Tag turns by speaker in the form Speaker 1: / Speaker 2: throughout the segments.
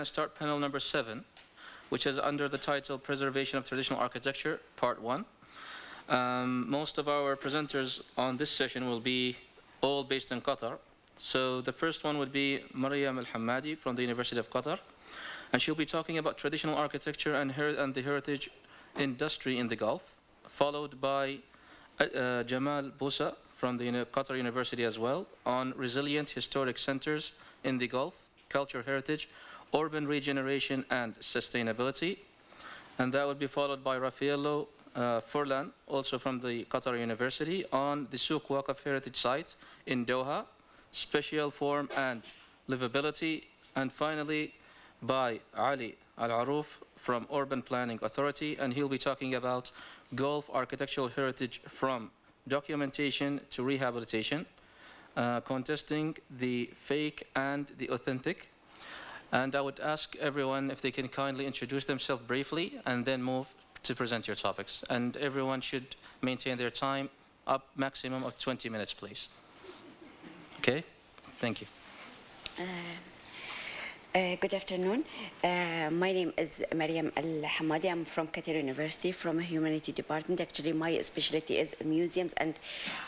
Speaker 1: going to start panel number 7, which is under the title Preservation of Traditional Architecture, Part 1. Most of our presenters on this session will be all based in Qatar. So the first one would be Mariam Al-Hamadi from the University of Qatar. And she'll be talking about traditional architecture and the heritage industry in the Gulf, followed by Djamel Boussaa from the Qatar University as well, on resilient historic centers in the Gulf, culture heritage, urban regeneration and sustainability. And that would be followed by Raffaello Furlan, also from the Qatar University, on the Souq Waqif heritage site in Doha, spatial form and livability. And finally, by Ali Alraouf from Urban Planning Authority, and he'll be talking about Gulf architectural heritage from documentation to rehabilitation, contesting the fake and the authentic. And I would ask everyone if they can kindly introduce themselves briefly and then move to present your topics. And everyone should maintain their time up maximum of 20 minutes, please. Okay, thank you.
Speaker 2: Good afternoon. My name is Mariam Al-Hamadi. I'm from Qatar University, from a humanity department. Actually, my specialty is museums and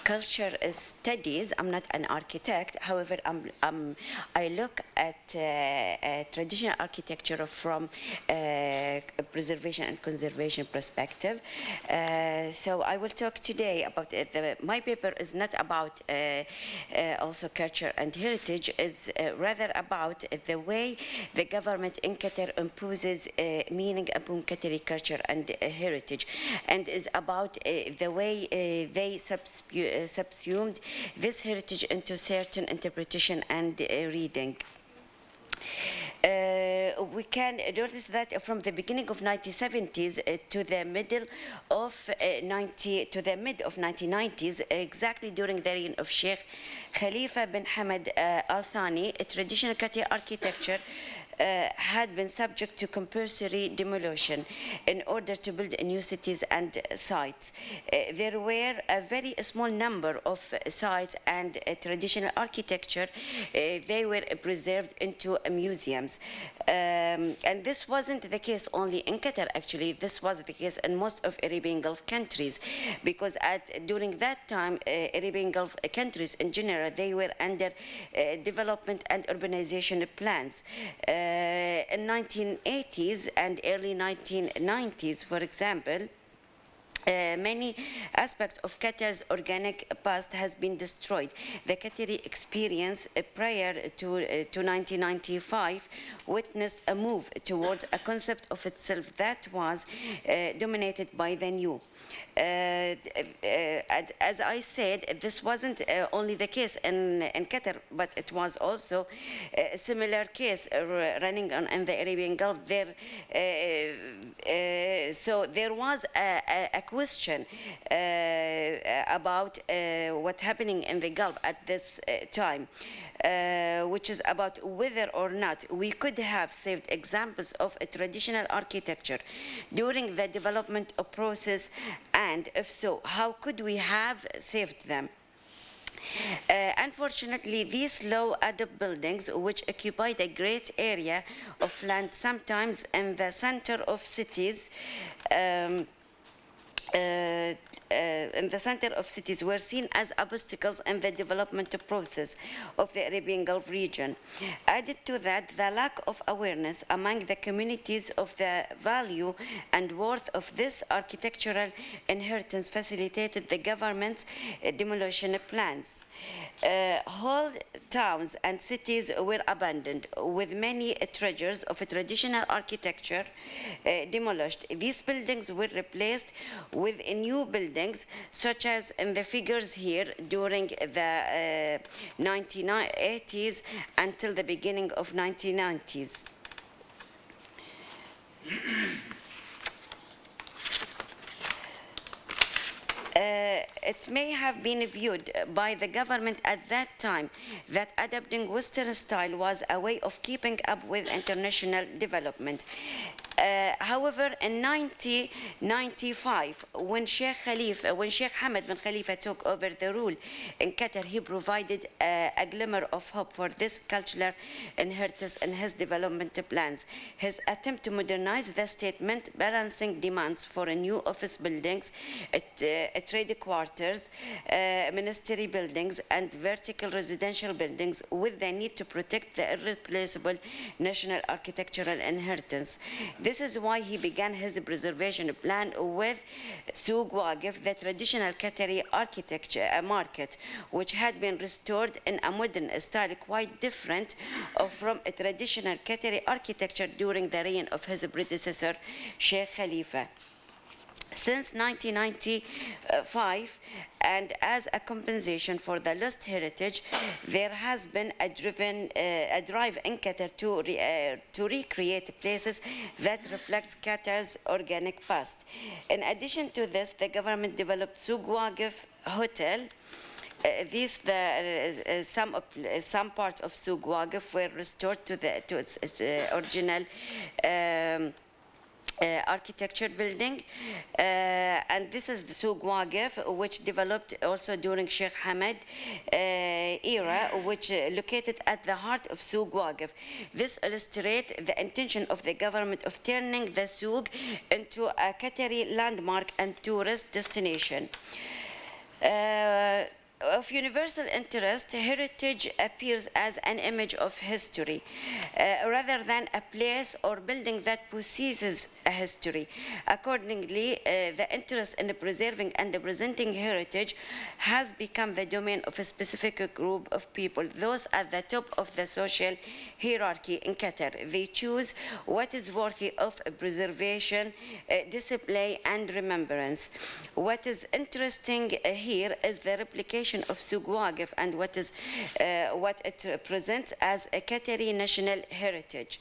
Speaker 2: culture studies. I'm not an architect. However, I look at traditional architecture from preservation and conservation perspective. So I will talk today about my paper is not about also culture and heritage, is rather about the way the government in Qatar imposes meaning upon Qatari culture and heritage, and is about the way they subsumed this heritage into certain interpretation and reading. We can notice that from the beginning of 1970s to the middle of mid of 1990s, exactly during the reign of Sheikh Khalifa bin Hamad Al Thani, traditional Qatari architecture had been subject to compulsory demolition in order to build new cities and sites. There were a very small number of sites and traditional architecture. They were preserved into museums. And this wasn't the case only in Qatar, actually. This was the case in most of Arabian Gulf countries, because during that time, Arabian Gulf countries in general, they were under development and urbanization plans. In 1980s and early 1990s, for example, many aspects of Qatar's organic past has been destroyed. The Qatari experience prior to 1995 witnessed a move towards a concept of itself that was dominated by the new. As I said, this wasn't only the case in Qatar, but it was also a similar case running on in the Arabian Gulf. So there was a question about what's happening in the Gulf at this time, which is about whether or not we could have saved examples of a traditional architecture during the development process, and if so, how could we have saved them? Unfortunately, these low-adab buildings, which occupied a great area of land, sometimes in the center of cities, were seen as obstacles in the development process of the Arabian Gulf region. Added to that, the lack of awareness among the communities of the value and worth of this architectural inheritance facilitated the government's demolition plans. Whole towns and cities were abandoned, with many treasures of traditional architecture demolished. These buildings were replaced with new buildings, such as in the figures here, during the 1980s until the beginning of 1990s. It may have been viewed by the government at that time that adopting Western style was a way of keeping up with international development. However, in 1995, when Sheikh Hamad bin Khalifa took over the rule in Qatar, he provided a glimmer of hope for this cultural inheritance in his development plans. His attempt to modernize the state meant balancing demands for new office buildings, trade quarters, ministry buildings, and vertical residential buildings with the need to protect the irreplaceable national architectural inheritance. This is why he began his preservation plan with Souq Waqif, the traditional Qatari architecture market, which had been restored in a modern style quite different from a traditional Qatari architecture during the reign of his predecessor, Sheikh Khalifa. Since 1995, and as a compensation for the lost heritage, there has been a drive in Qatar to recreate places that reflect Qatar's organic past. In addition to this, the government developed Souq Waqif Hotel. Some parts of Souq Waqif were restored to its original architecture building, and this is the Souq Waqif, which developed also during Sheikh Hamad era, which located at the heart of Souq Waqif. This illustrates the intention of the government of turning the Souq into a Qatari landmark and tourist destination. Of universal interest, heritage appears as an image of history, rather than a place or building that possesses a history. Accordingly, the interest in preserving and presenting heritage has become the domain of a specific group of people, those at the top of the social hierarchy in Qatar. They choose what is worthy of preservation, display, and remembrance. What is interesting here is the replication of Souq Waqif and what it presents as a Qatari national heritage.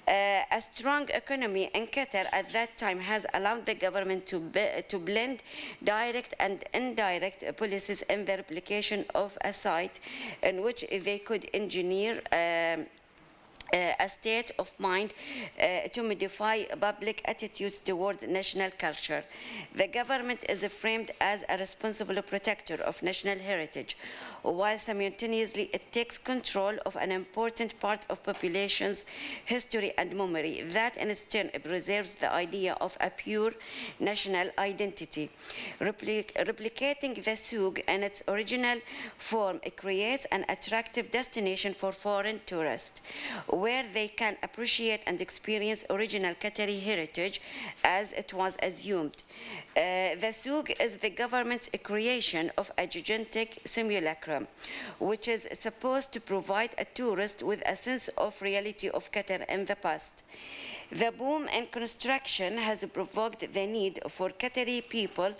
Speaker 2: A strong economy in Qatar at that time has allowed the government to blend direct and indirect policies in the replication of a site in which they could engineer a state of mind to modify public attitudes toward national culture. The government is framed as a responsible protector of national heritage, while simultaneously it takes control of an important part of population's history and memory that in its turn preserves the idea of a pure national identity. Replicating the Souq in its original form, it creates an attractive destination for foreign tourists, where they can appreciate and experience original Qatari heritage as it was assumed. The Souq is the government's creation of a gigantic simulacrum, which is supposed to provide a tourist with a sense of reality of Qatar in the past. The boom in construction has provoked the need for Qatari people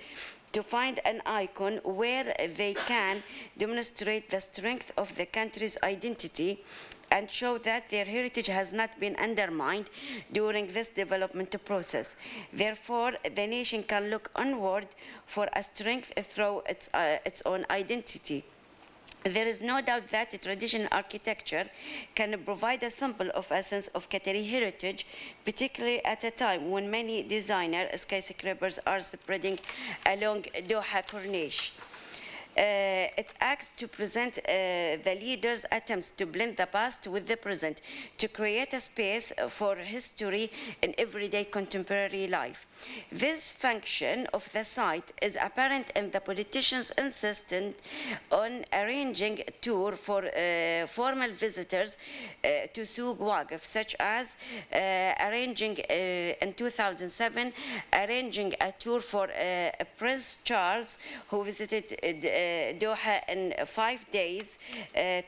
Speaker 2: to find an icon where they can demonstrate the strength of the country's identity and show that their heritage has not been undermined during this development process. Therefore, the nation can look onward for a strength through its own identity. There is no doubt that traditional architecture can provide a sample of a sense of Qatari heritage, particularly at a time when many designer skyscrapers are spreading along Doha Corniche. It acts to present the leaders' attempts to blend the past with the present, to create a space for history in everyday contemporary life. This function of the site is apparent in the politicians' insistence on arranging a tour for formal visitors to Souq Waqif, such as arranging in 2007, arranging a tour for Prince Charles, who visited Doha in 5 days,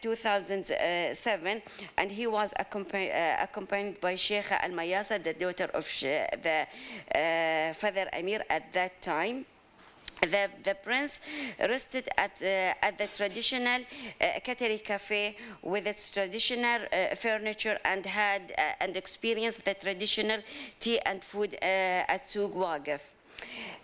Speaker 2: 2007, and he was accompanied by Sheikh Al-Mayasa, the daughter of the Father Amir at that time. The prince rested at the traditional Qatari cafe with its traditional furniture and experienced the traditional tea and food at Souq Waqif.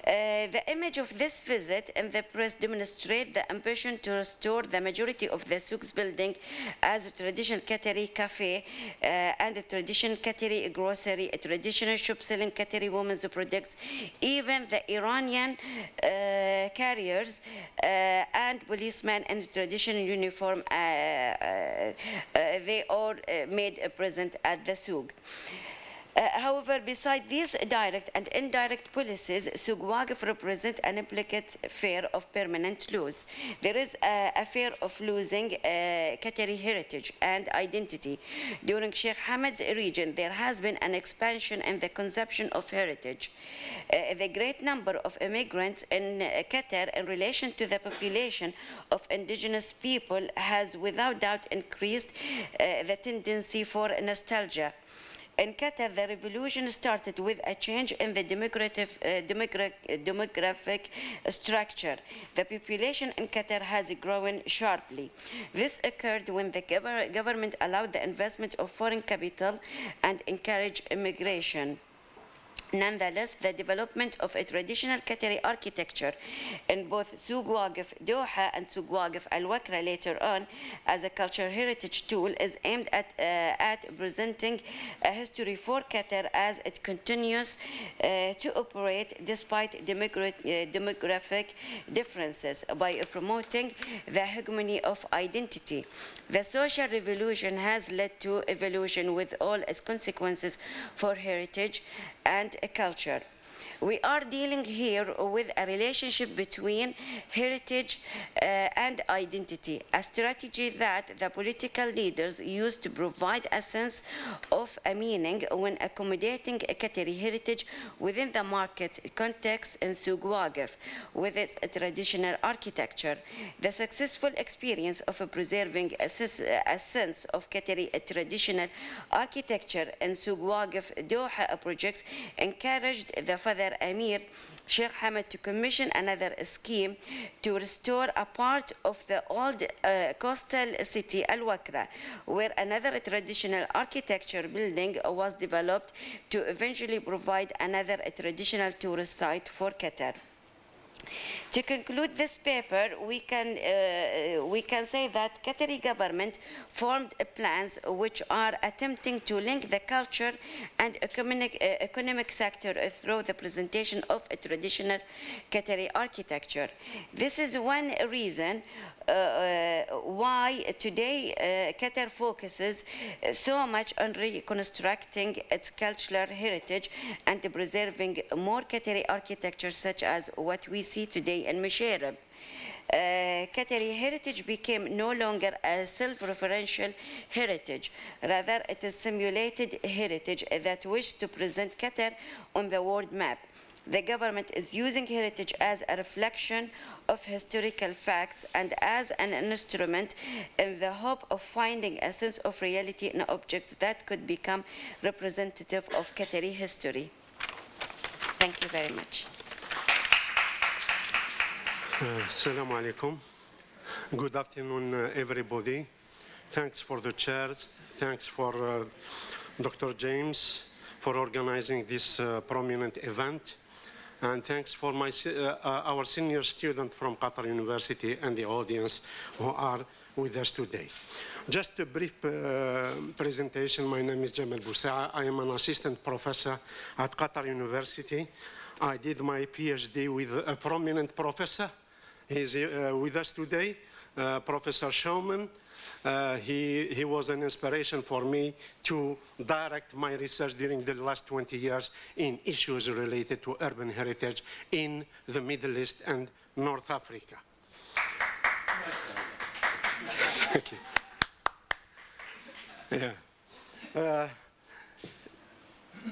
Speaker 2: The image of this visit in the press demonstrate the ambition to restore the majority of the Souq's building as a traditional Qatari cafe and a traditional Qatari grocery, a traditional shop selling Qatari women's products. Even the Iranian carriers and policemen in traditional uniform, they all made a present at the Souq. However, beside these direct and indirect policies, Souq Waqif represent an implicit fear of permanent loss. There is a fear of losing Qatari heritage and identity. During Sheikh Hamad's region, there has been an expansion in the conception of heritage. The great number of immigrants in Qatar in relation to the population of indigenous people has without doubt increased the tendency for nostalgia. In Qatar, the revolution started with a change in the demographic structure. The population in Qatar has grown sharply. This occurred when the government allowed the investment of foreign capital and encouraged immigration. Nonetheless, the development of a traditional Qatari architecture in both Souq Waqif Doha and Souq Waqif Al-Wakra later on as a cultural heritage tool is aimed at presenting a history for Qatar as it continues to operate despite demographic differences by promoting the hegemony of identity. The social revolution has led to evolution with all its consequences for heritage and culture. We are dealing here with a relationship between heritage and identity, a strategy that the political leaders use to provide a sense of a meaning when accommodating a Qatari heritage within the market context in Souq Waqif with its traditional architecture. The successful experience of preserving a sense of Qatari traditional architecture in Souq Waqif Doha projects encouraged the father Amir Sheikh Hamad to commission another scheme to restore a part of the old coastal city Al-Wakra, where another traditional architecture building was developed to eventually provide another traditional tourist site for Qatar. To conclude this paper, we can say that Qatari government formed plans which are attempting to link the culture and economic sector through the presentation of a traditional Qatari architecture. This is one reason why today Qatar focuses so much on reconstructing its cultural heritage and preserving more Qatari architecture such as what we see today in Musharraf. Qatari heritage became no longer a self-referential heritage. Rather, it is simulated heritage that wishes to present Qatar on the world map. The government is using heritage as a reflection of historical facts and as an instrument in the hope of finding a sense of reality in objects that could become representative of Qatari history. Thank you very much.
Speaker 3: Assalamu alaikum. Good afternoon, everybody. Thanks for the chairs. Thanks for Dr. James for organizing this prominent event. And thanks for our senior student from Qatar University and the audience who are with us today. Just a brief presentation. My name is Djamel Boussaa. I am an assistant professor at Qatar University. I did my PhD with a prominent professor. He's with us today, Professor Showman. He was an inspiration for me to direct my research during the last 20 years in issues related to urban heritage in the Middle East and North Africa. Thank you. Yeah.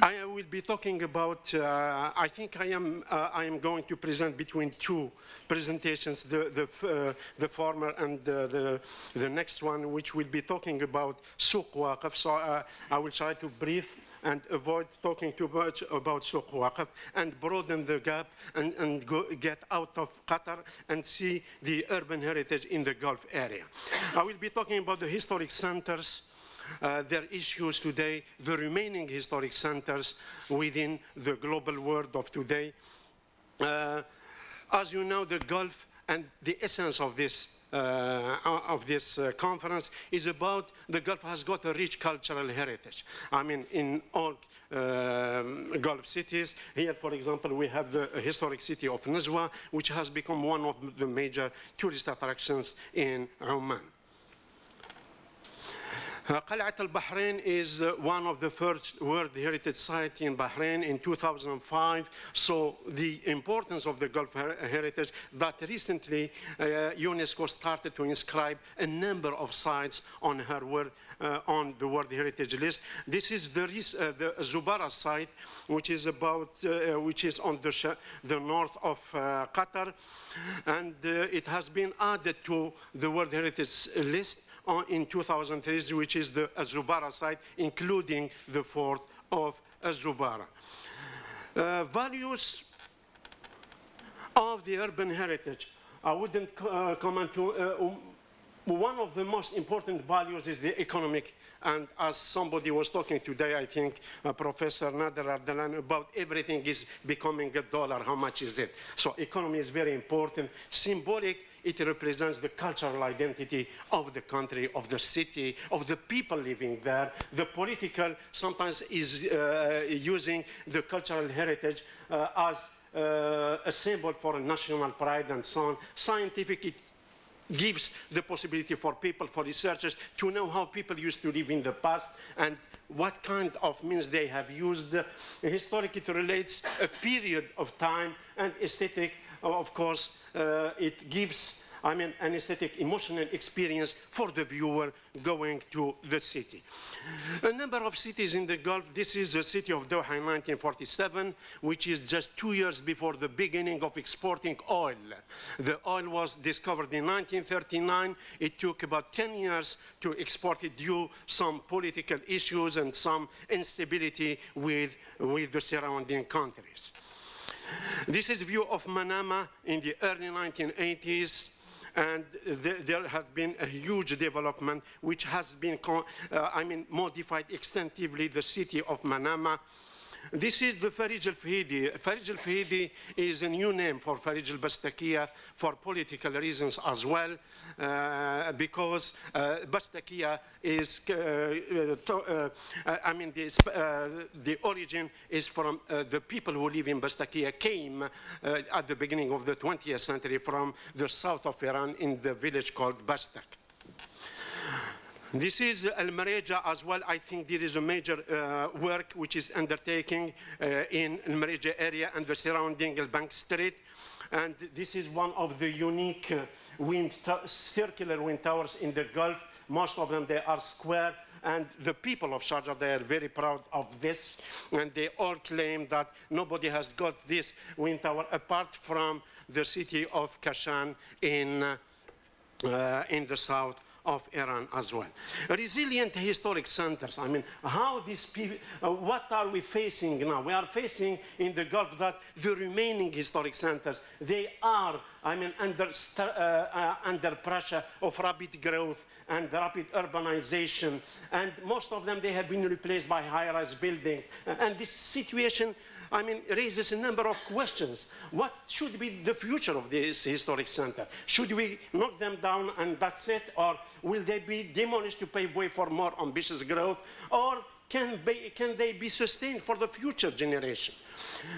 Speaker 3: I will be talking about, I think I am going to present between two presentations, the former and the next one, which will be talking about Souq Waqif. So I will try to brief and avoid talking too much about Souq Waqif and broaden the gap and get out of Qatar and see the urban heritage in the Gulf area. I will be talking about the historic centers, their issues today, the remaining historic centers within the global world of today, As you know, the Gulf and the essence of this conference is about the Gulf has got a rich cultural heritage. I mean, in all Gulf cities, here, for example, we have the historic city of Nazwa, which has become one of the major tourist attractions in Oman. Qal'at al-Bahrain is one of the first World Heritage Sites in Bahrain in 2005. So the importance of the Gulf heritage that recently UNESCO started to inscribe a number of sites on her on the World Heritage list. This is the Zubara site, which is on the north of Qatar, and it has been added to the World Heritage list in 2003, which is the Zubara site, including the fort of Zubara. Values of the urban heritage. I wouldn't comment to one of the most important values is the economic, and as somebody was talking today, I think Professor Nader Ardalan, about everything is becoming $1, how much is it? So economy is very important. Symbolic, it represents the cultural identity of the country, of the city, of the people living there. The political sometimes is using the cultural heritage as a symbol for national pride and so on. Scientific, it gives the possibility for people, for researchers, to know how people used to live in the past and what kind of means they have used. Historic, it relates a period of time, and aesthetic, of course, it gives, I mean, an aesthetic emotional experience for the viewer going to the city. A number of cities in the Gulf. This is the city of Doha in 1947, which is just 2 years before the beginning of exporting oil. The oil was discovered in 1939. It took about 10 years to export it due to some political issues and some instability with the surrounding countries. This is a view of Manama in the early 1980s. And there has been a huge development which has been, modified extensively the city of Manama. This is the Farij al-Fahidi. Farij al-Fahidi is a new name for Farij al-Bastakiya for political reasons as well, because Bastakiya is, the origin is from the people who live in Bastakiya came at the beginning of the 20th century from the south of Iran in the village called Bastak. This is Al-Mareja as well. I think there is a major work which is undertaking in Al-Mareja area and the surrounding Al-Bank Street. And this is one of the unique circular wind towers in the Gulf. Most of them, they are square. And the people of Sharjah, they are very proud of this. And they all claim that nobody has got this wind tower apart from the city of Kashan in the south of Iran as well. Resilient historic centers. I mean, how these people, what are we facing now? We are facing in the Gulf that the remaining historic centers, they are, under pressure of rapid growth and rapid urbanization. And most of them, they have been replaced by high-rise buildings. And this situation, raises a number of questions. What should be the future of this historic center? Should we knock them down and that's it? Or will they be demolished to pave way for more ambitious growth? Or can they be sustained for the future generation?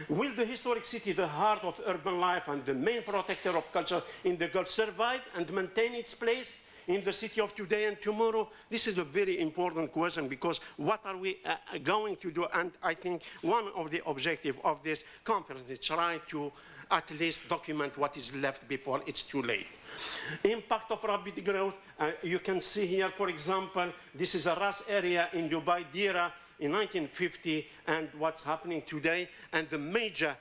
Speaker 3: Will the historic city, the heart of urban life and the main protector of culture in the Gulf, survive and maintain its place in the city of today and tomorrow? This is a very important question, because what are we going to do? And I think one of the objectives of this conference is try to at least document what is left before it's too late. Impact of rapid growth. You can see here, for example, this is a Ras area in Dubai, Dira, in 1950, and what's happening today, and the major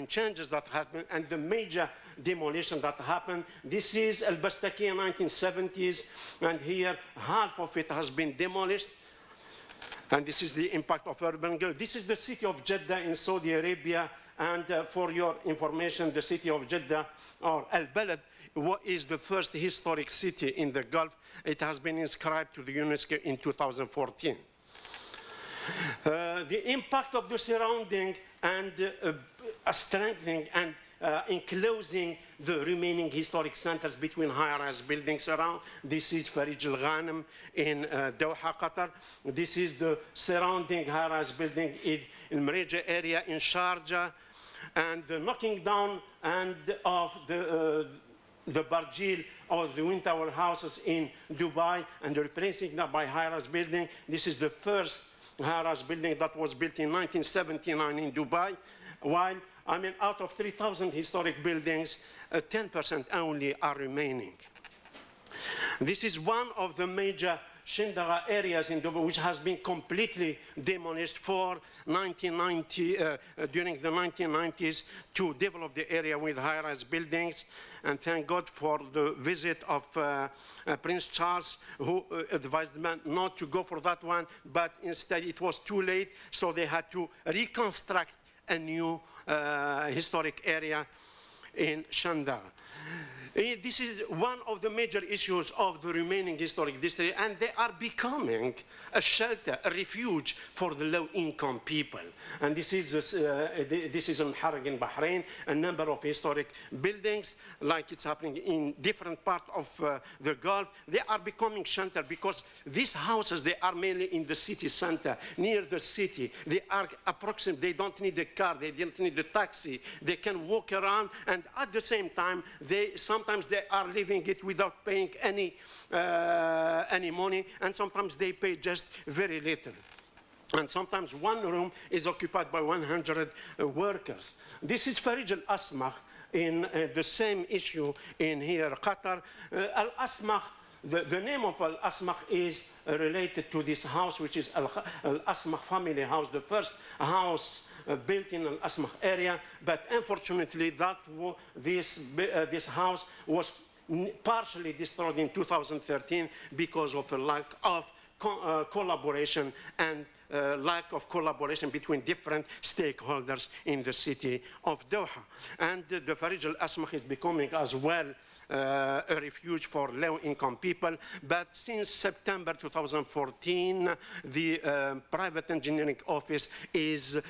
Speaker 3: changes that happened, and the major demolition that happened. This is Al-Bastaki in 1970s, and here half of it has been demolished. And this is the impact of urban growth. This is the city of Jeddah in Saudi Arabia, and for your information, the city of Jeddah, or Al-Balad, is the first historic city in the Gulf. It has been inscribed to the UNESCO in 2014. The impact of the surrounding and strengthening and enclosing the remaining historic centers between high-rise buildings around. This is Farij Al Ghanem in Doha, Qatar. This is the surrounding high-rise building in Mreja area in Sharjah, and the knocking down of the Barjil or the Wind Tower houses in Dubai and replacing that by high-rise building. This is the first high-rise building that was built in 1979 in Dubai, while out of 3,000 historic buildings, 10% only are remaining. This is one of the major Shindara areas in Dubai, which has been completely demolished for 1990, during the 1990s to develop the area with high-rise buildings. And thank God for the visit of Prince Charles, who advised them not to go for that one, but instead it was too late, so they had to reconstruct a new historic area in Shandar. This is one of the major issues of the remaining historic district, and they are becoming a shelter, a refuge for the low-income people. And this is in Harag in Bahrain, a number of historic buildings, like it's happening in different parts of the Gulf. They are becoming shelter because these houses, they are mainly in the city center, near the city. They are approximate. They don't need a car. They don't need a taxi. They can walk around, and at the same time, sometimes they are living it without paying any money, and sometimes they pay just very little. And sometimes one room is occupied by 100 workers. This is Farij Al-Asmakh in the same issue in here, Qatar. Al-Asmakh, the name of Al-Asmakh is related to this house, which is Al-Asmakh family house, the first house built in an Asmakh area, but unfortunately this house was partially destroyed in 2013 because of a lack of collaboration and lack of collaboration between different stakeholders in the city of Doha. And the Farij Al-Asmakh is becoming as well a refuge for low-income people. But since September 2014, the private engineering office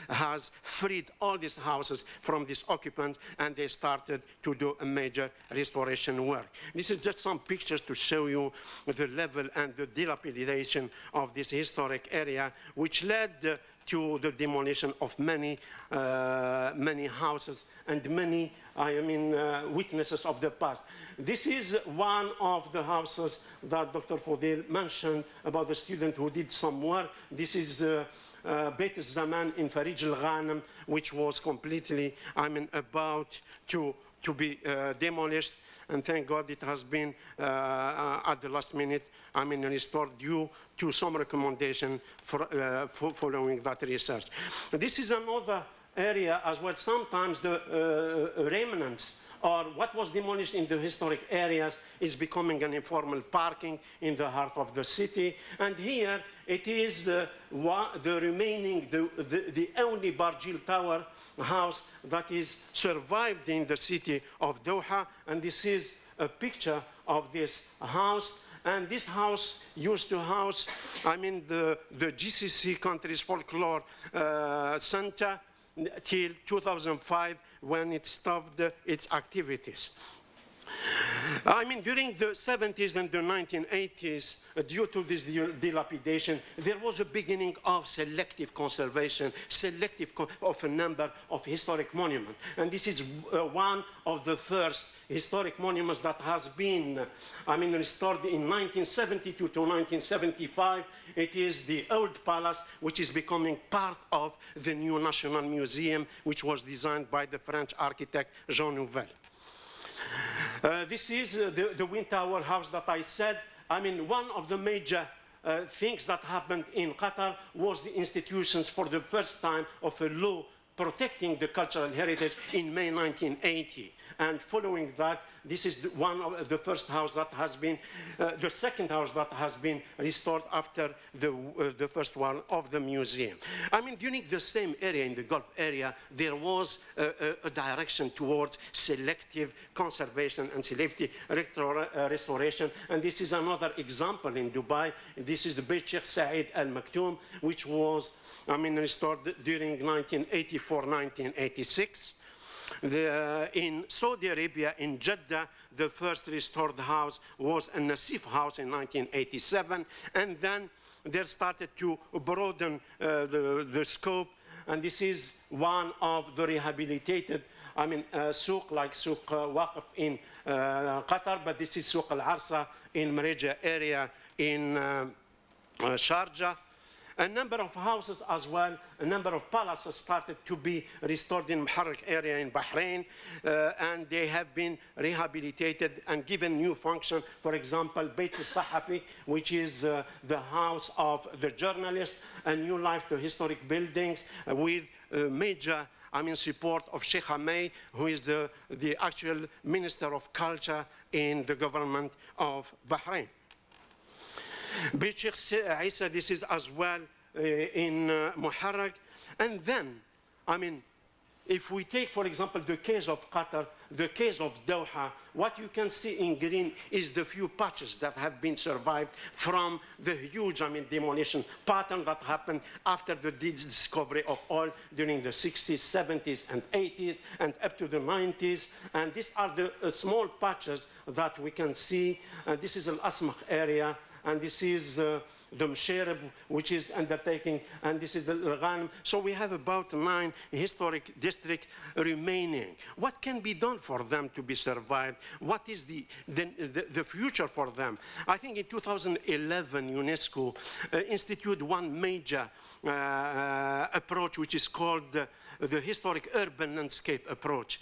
Speaker 3: has freed all these houses from these occupants, and they started to do a major restoration work. This is just some pictures to show you the level and the dilapidation of this historic area, which led to the demolition of many houses and many, witnesses of the past. This is one of the houses that Dr. Fodil mentioned about the student who did some work. This is Beit Zaman in Farij Al Ghanem, which was completely, about to be demolished. And thank God it has been, at the last minute, restored due to some recommendation following that research. This is another area as well. Sometimes the remnants or what was demolished in the historic areas is becoming an informal parking in the heart of the city. And here it is the remaining, the only Barjil Tower house that is survived in the city of Doha. And this is a picture of this house. And this house used to house, the GCC countries folklore center till 2005 when it stopped its activities. During the 70s and the 1980s, due to this dilapidation, there was a beginning of selective conservation, of a number of historic monuments. And this is one of the first historic monuments that has been, restored in 1972 to 1975. It is the old palace, which is becoming part of the new National Museum, which was designed by the French architect Jean Nouvel. This is the Wind Tower house that I said. One of the major things that happened in Qatar was the institutions for the first time of a law protecting the cultural heritage in May 1980. And following that, this is one of the first house that has been, the second house that has been restored after the first one of the museum. During the same area, in the Gulf area, there was a direction towards selective conservation and selective restoration. And this is another example in Dubai. This is the Beit Sheikh Saeed Al Maktoum, which was, restored during 1984-1986. In Saudi Arabia, in Jeddah, the first restored house was a Nasif house in 1987, and then they started to broaden the scope, and this is one of the rehabilitated, Souq, like Souq Waqif in Qatar, but this is Souq Al-Arsa in Marija area in Sharjah. A number of houses as well, a number of palaces started to be restored in Muharraq area in Bahrain, and they have been rehabilitated and given new function. For example, Beit al-Sahafi, which is the house of the journalist, a new life to historic buildings with major support of Sheikh Hamay, who is the actual Minister of Culture in the government of Bahrain. Beit Sheikh Isa, this is as well in Muharraq. And then, if we take, for example, the case of Qatar, the case of Doha, what you can see in green is the few patches that have been survived from the huge, demolition pattern that happened after the discovery of oil during the 60s, 70s, and 80s, and up to the 90s. And these are the small patches that we can see. This is Al-Asmakh area, and this is the Msherib, which is undertaking, and this is the Ghanim. So we have about 9 historic districts remaining. What can be done for them to be survived? What is the future for them? I think in 2011, UNESCO instituted one major approach, which is called the historic urban landscape approach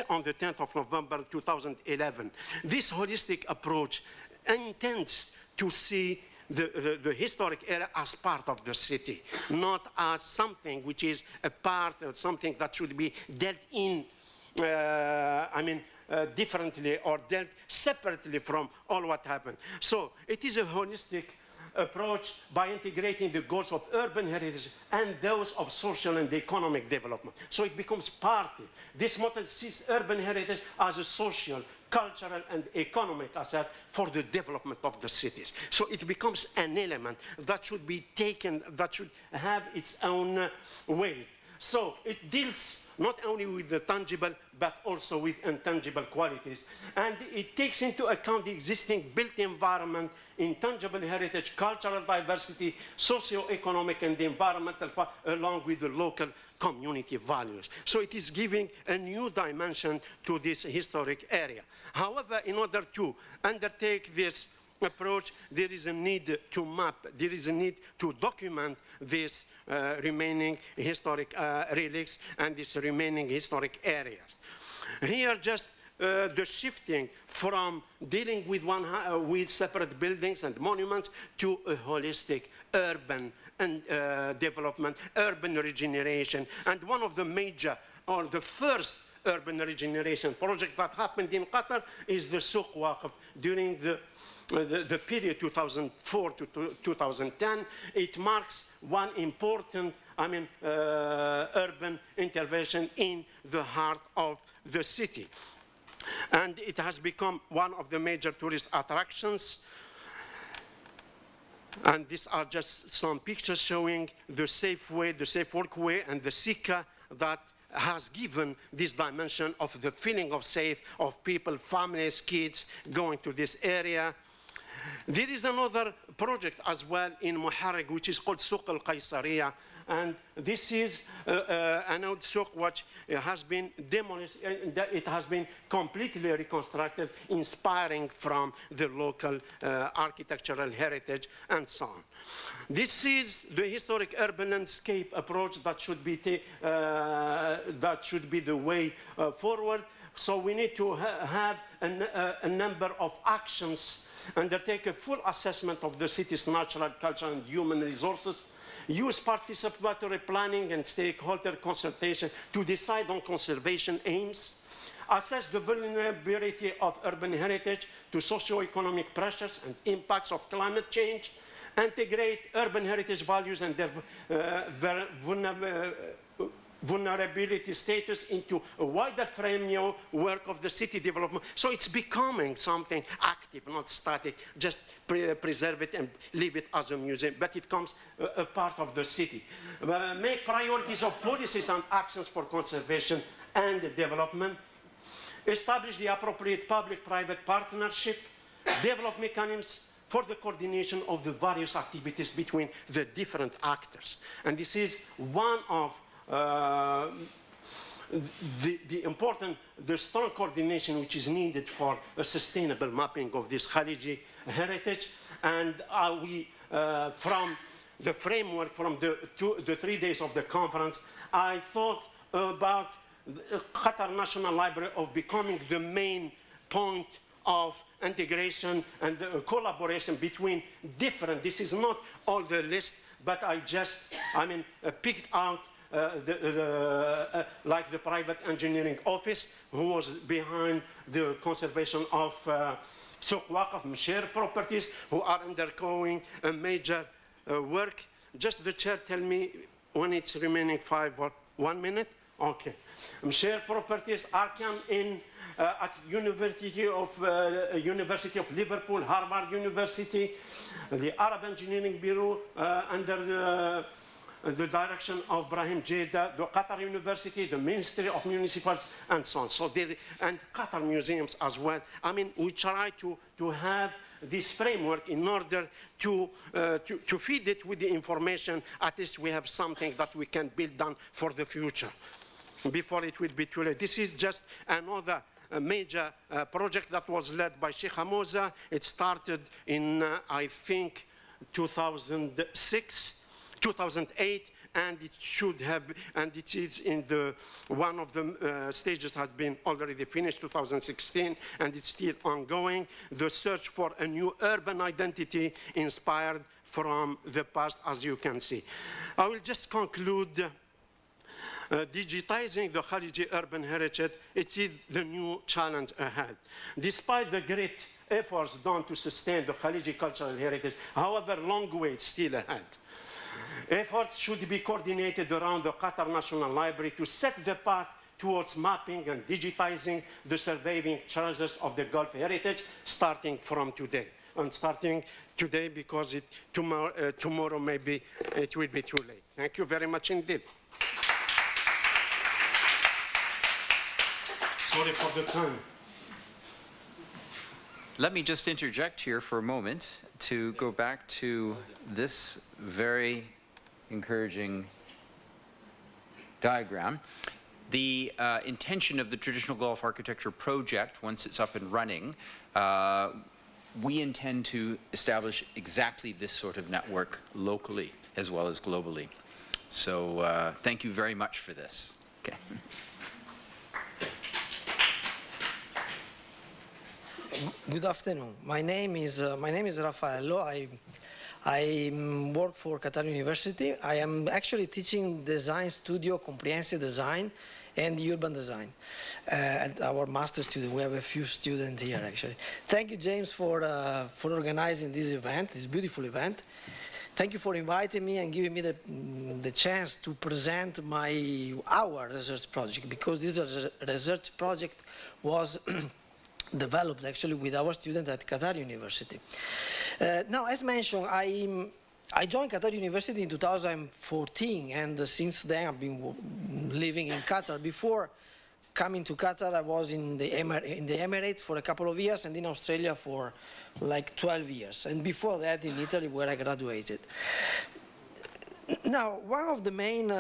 Speaker 3: on the 10th of November 2011. This holistic approach intends to see the historic area as part of the city, not as something which is a part of something that should be dealt in, differently or dealt separately from all what happened. So it is a holistic approach by integrating the goals of urban heritage and those of social and economic development. So it becomes part. This model sees urban heritage as a social, cultural, and economic asset for the development of the cities. So it becomes an element that should be taken, that should have its own weight. So it deals not only with the tangible, but also with intangible qualities. And it takes into account the existing built environment, intangible heritage, cultural diversity, socio-economic and environmental, along with the local community values. So it is giving a new dimension to this historic area. However, in order to undertake this approach, there is a need to map, there is a need to document this remaining historic relics and these remaining historic areas. Here just the shifting from dealing with with separate buildings and monuments to a holistic urban and development, urban regeneration. And one of the major, or the first urban regeneration project that happened in Qatar is the Souq Waqif during the period 2004 to 2010. It marks one important, urban intervention in the heart of the city. And it has become one of the major tourist attractions. And these are just some pictures showing the safe way, the safe workway, and the Sika that has given this dimension of the feeling of safe, of people, families, kids going to this area. There is another project as well in Muharraq, which is called Souq al-Qaysariya. And this is an old souq which has been demolished. It has been completely reconstructed, inspiring from the local architectural heritage and so on. This is the historic urban landscape approach that should be the way forward. So we need to have a number of actions, undertake a full assessment of the city's natural, cultural, and human resources, use participatory planning and stakeholder consultation to decide on conservation aims, assess the vulnerability of urban heritage to socio-economic pressures and impacts of climate change, integrate urban heritage values and their vulnerability status into a wider framework of the city development. So it's becoming something active, not static, just preserve it and leave it as a museum, but it becomes a part of the city. Make priorities of policies and actions for conservation and development, establish the appropriate public-private partnership, develop mechanisms for the coordination of the various activities between the different actors. And this is one of the strong coordination which is needed for a sustainable mapping of this Khaliji heritage. And from the framework, from the 3 days of the conference, I thought about the Qatar National Library of becoming the main point of integration and collaboration between different, this is not all the list, but I picked out like the private engineering office who was behind the conservation of Souq Waqif share properties who are undergoing a major work. Just the chair tell me when it's remaining 5 or 1 minute. Okay. Share properties are come in at University of Liverpool, Harvard University, the Arab Engineering Bureau under the direction of Brahim Jeda, the Qatar University, the Ministry of Municipals, and so on. So and Qatar museums as well. I mean, we try to have this framework in order to feed it with the information. At least we have something that we can build on for the future before it will be too late. This is just another major project that was led by Sheikh Hamouza. It started in, I think, 2008, and it should have, and it is in one of the stages has been already finished, 2016, and it's still ongoing. The search for a new urban identity inspired from the past, as you can see. I will just conclude. Digitizing the Khaliji urban heritage, it is the new challenge ahead. Despite the great efforts done to sustain the Khaliji cultural heritage, however, long way is still ahead. Efforts should be coordinated around the Qatar National Library to set the path towards mapping and digitizing the surviving treasures of the Gulf heritage, starting from today. And starting today because tomorrow maybe it will be too late. Thank you very much indeed. Sorry for the time.
Speaker 4: Let me just interject here for a moment to go back to this very encouraging diagram. The intention of the Traditional Gulf Architecture project, once it's up and running, we intend to establish exactly this sort of network locally as well as globally. So thank you very much for this. Okay.
Speaker 5: Good afternoon. My name is Raffaello. I work for Qatar University. I am actually teaching design studio, comprehensive design, and urban design at our master student. We have a few students here actually. Thank you, James, for organizing this event, this beautiful event. Thank you for inviting me and giving me the chance to present our research project, because this research project was developed actually with our student at Qatar University. Now, as mentioned, I joined Qatar University in 2014, and since then I've been living in Qatar. Before coming to Qatar, I was in the Emirates for a couple of years, and in Australia for like 12 years, and before that in Italy, where I graduated. Now, one of the main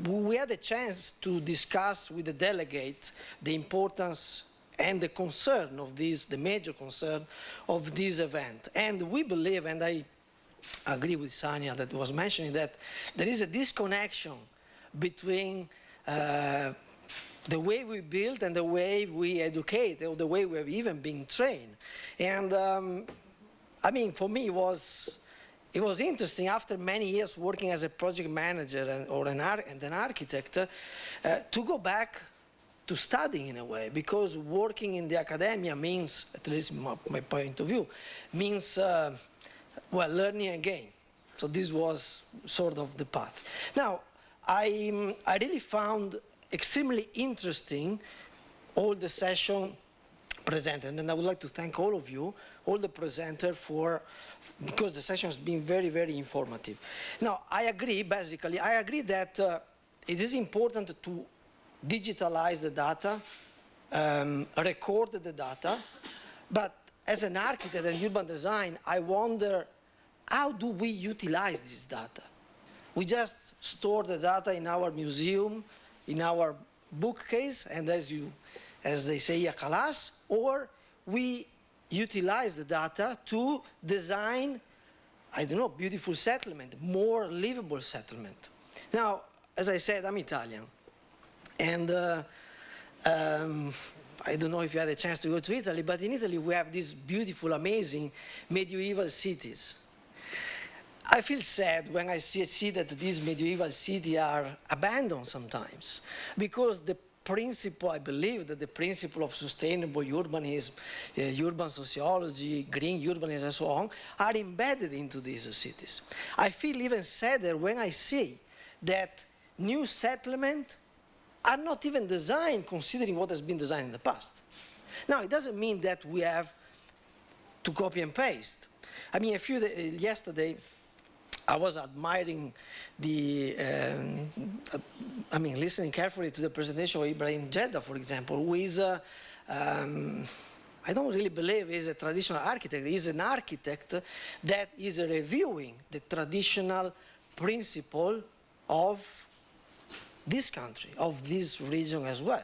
Speaker 5: we had a chance to discuss with the delegates the importance and the concern of this, the major concern of this event. And we believe, and I agree with Sania that was mentioning, that there is a disconnection between the way we build and the way we educate, or the way we have even been trained. And I mean, for me, it was interesting after many years working as a project manager and an architect to go back to studying in a way, because working in the academia means, at least my point of view, means, well, learning again. So this was sort of the path. Now, I really found extremely interesting all the session presented, and I would like to thank all of you, all the presenters, because the session has been very, very informative. Now, I agree, basically, I agree that it is important to digitalize the data, record the data. But as an architect and urban design, I wonder, how do we utilize this data? We just store the data in our museum, in our bookcase, and as they say, a class, or we utilize the data to design, I don't know, beautiful settlement, more livable settlement. Now, as I said, I'm Italian, and I don't know if you had a chance to go to Italy, but in Italy we have these beautiful, amazing medieval cities. I feel sad when I see that these medieval cities are abandoned sometimes, because the principle, I believe that the principle of sustainable urbanism, urban sociology, green urbanism, and so on, are embedded into these cities. I feel even sadder when I see that new settlements are not even designed considering what has been designed in the past. Now, it doesn't mean that we have to copy and paste. I mean, yesterday, I was admiring listening carefully to the presentation of Ibrahim Jeddah, for example, who is, I don't really believe he's a traditional architect. He's an architect that is reviewing the traditional principle of this country, of this region as well.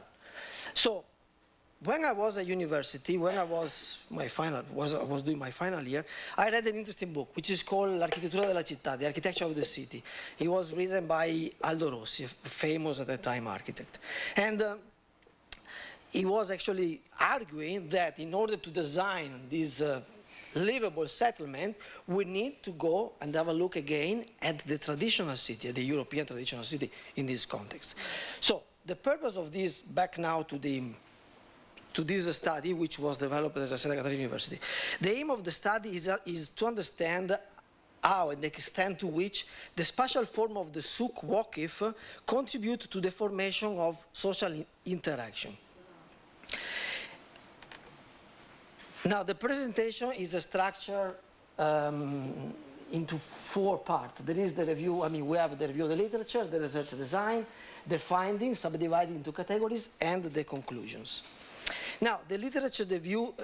Speaker 5: So, when I was at university, when I was doing my final year, I read an interesting book, which is called L'architettura della città, the architecture of the city. It was written by Aldo Rossi, a famous at the time architect. And he was actually arguing that in order to design this livable settlement, we need to go and have a look again at the traditional city, the European traditional city in this context. So the purpose of this, back now to this study, which was developed, as I said, at Qatar University. The aim of the study is to understand how and the extent to which the spatial form of the Souq Waqif contribute to the formation of social interaction. Now, the presentation is a structure into 4 parts. There is the review, we have the review of the literature, the research design, the findings subdivided into categories, and the conclusions. Now, the literature review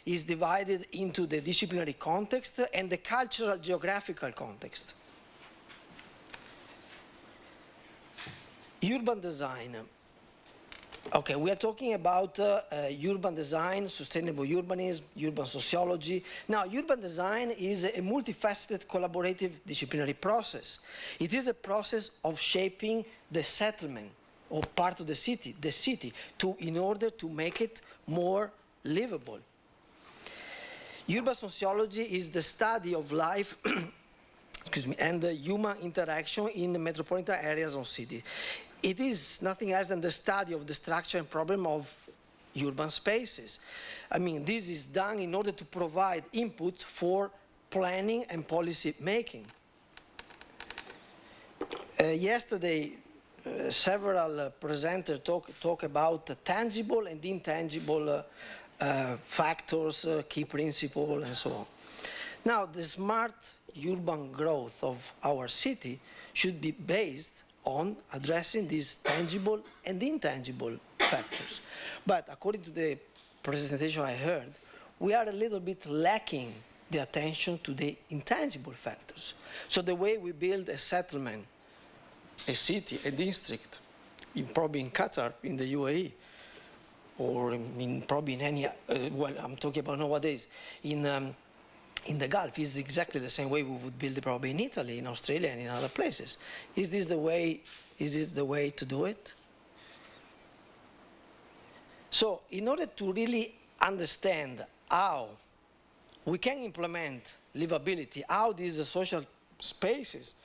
Speaker 5: is divided into the disciplinary context and the cultural geographical context. Urban design. Okay, we are talking about urban design, sustainable urbanism, urban sociology. Now, urban design is a multifaceted collaborative disciplinary process. It is a process of shaping the settlement or part of the city in order to make it more livable. Urban sociology is the study of life and the human interaction in the metropolitan areas of cities. It is nothing else than the study of the structure and problem of urban spaces. This is done in order to provide input for planning and policy making. Yesterday, several presenters talk about tangible and intangible factors, key principles, and so on. Now, the smart urban growth of our city should be based on addressing these tangible and intangible factors. But according to the presentation I heard, we are a little bit lacking the attention to the intangible factors. So the way we build a settlement, a city, a district, probably in Qatar, in the UAE, or probably in any, I'm talking about nowadays, in the Gulf, is exactly the same way we would build it probably in Italy, in Australia, and in other places. Is this the way to do it? So in order to really understand how we can implement livability, how these social spaces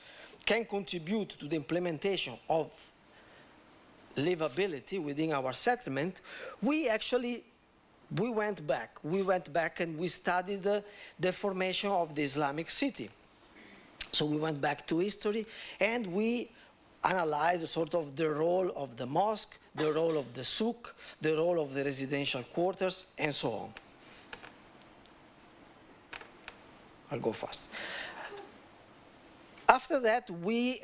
Speaker 5: can contribute to the implementation of livability within our settlement, we went back and we studied the formation of the Islamic city. So we went back to history and we analyzed sort of the role of the mosque, the role of the souk, the role of the residential quarters, and so on. I'll go fast. After that, we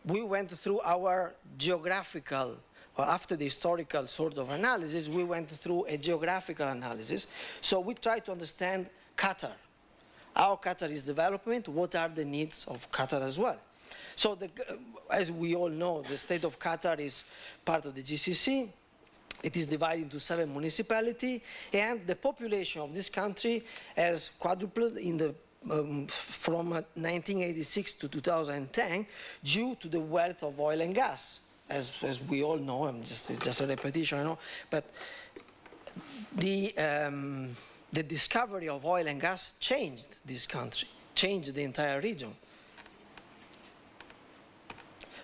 Speaker 5: went through our geographical, or after the historical sort of analysis, we went through a geographical analysis. So we tried to understand Qatar, how Qatar is developing, what are the needs of Qatar as well. So as we all know, the state of Qatar is part of the GCC. It is divided into 7 municipalities, and the population of this country has quadrupled in the from 1986 to 2010 due to the wealth of oil and gas. As we all know, it's just a repetition, I know, but the discovery of oil and gas changed this country, changed the entire region.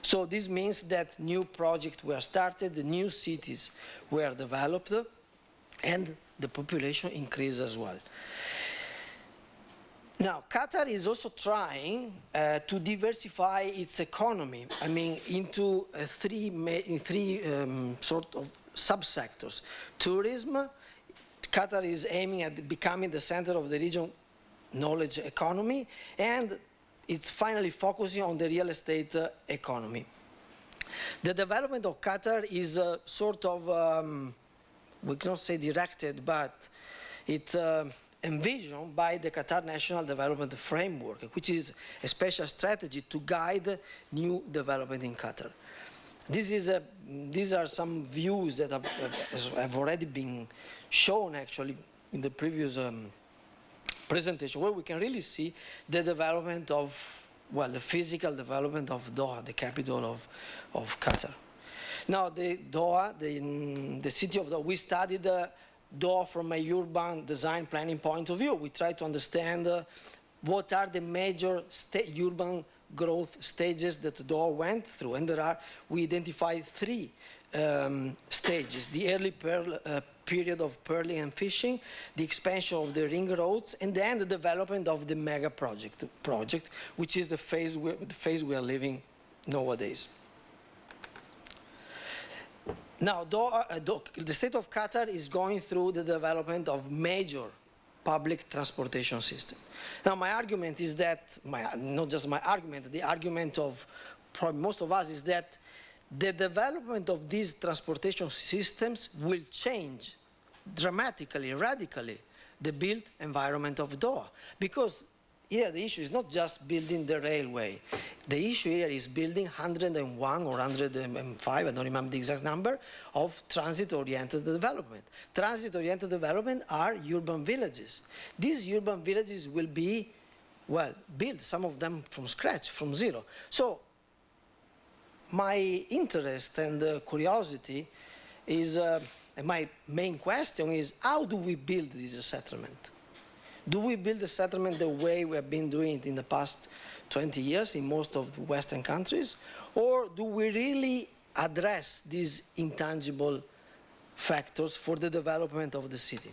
Speaker 5: So this means that new projects were started, new cities were developed, and the population increased as well. Now, Qatar is also trying to diversify its economy, I mean, into three sort of subsectors. Tourism, Qatar is aiming at becoming the center of the region knowledge economy, and it's finally focusing on the real estate economy. The development of Qatar is sort of, we cannot say directed, but it's envisioned by the Qatar National Development Framework, which is a special strategy to guide new development in Qatar. These are some views that have already been shown actually in the previous presentation, where we can really see the development of, well, the physical development of Doha, the capital of Qatar. Now, the Doha, the city of Doha, we studied Doha from a urban design planning point of view. We try to understand what are the major urban growth stages that Doha went through, and we identified 3 stages: the early period of pearling and fishing, the expansion of the ring roads, and then the development of the mega project, which is the phase we are living nowadays. Now, the state of Qatar is going through the development of major public transportation system. Now, my argument is that, not just my argument, the argument of probably most of us is that the development of these transportation systems will change dramatically, radically, the built environment of Doha. Because here the issue is not just building the railway. The issue here is building 101 or 105, I don't remember the exact number, of transit-oriented development. Transit-oriented development are urban villages. These urban villages will be, well, built, some of them from scratch, from zero. So my interest and curiosity is, and my main question is, how do we build this settlement? Do we build a settlement the way we have been doing it in the past 20 years in most of the Western countries? Or do we really address these intangible factors for the development of the city?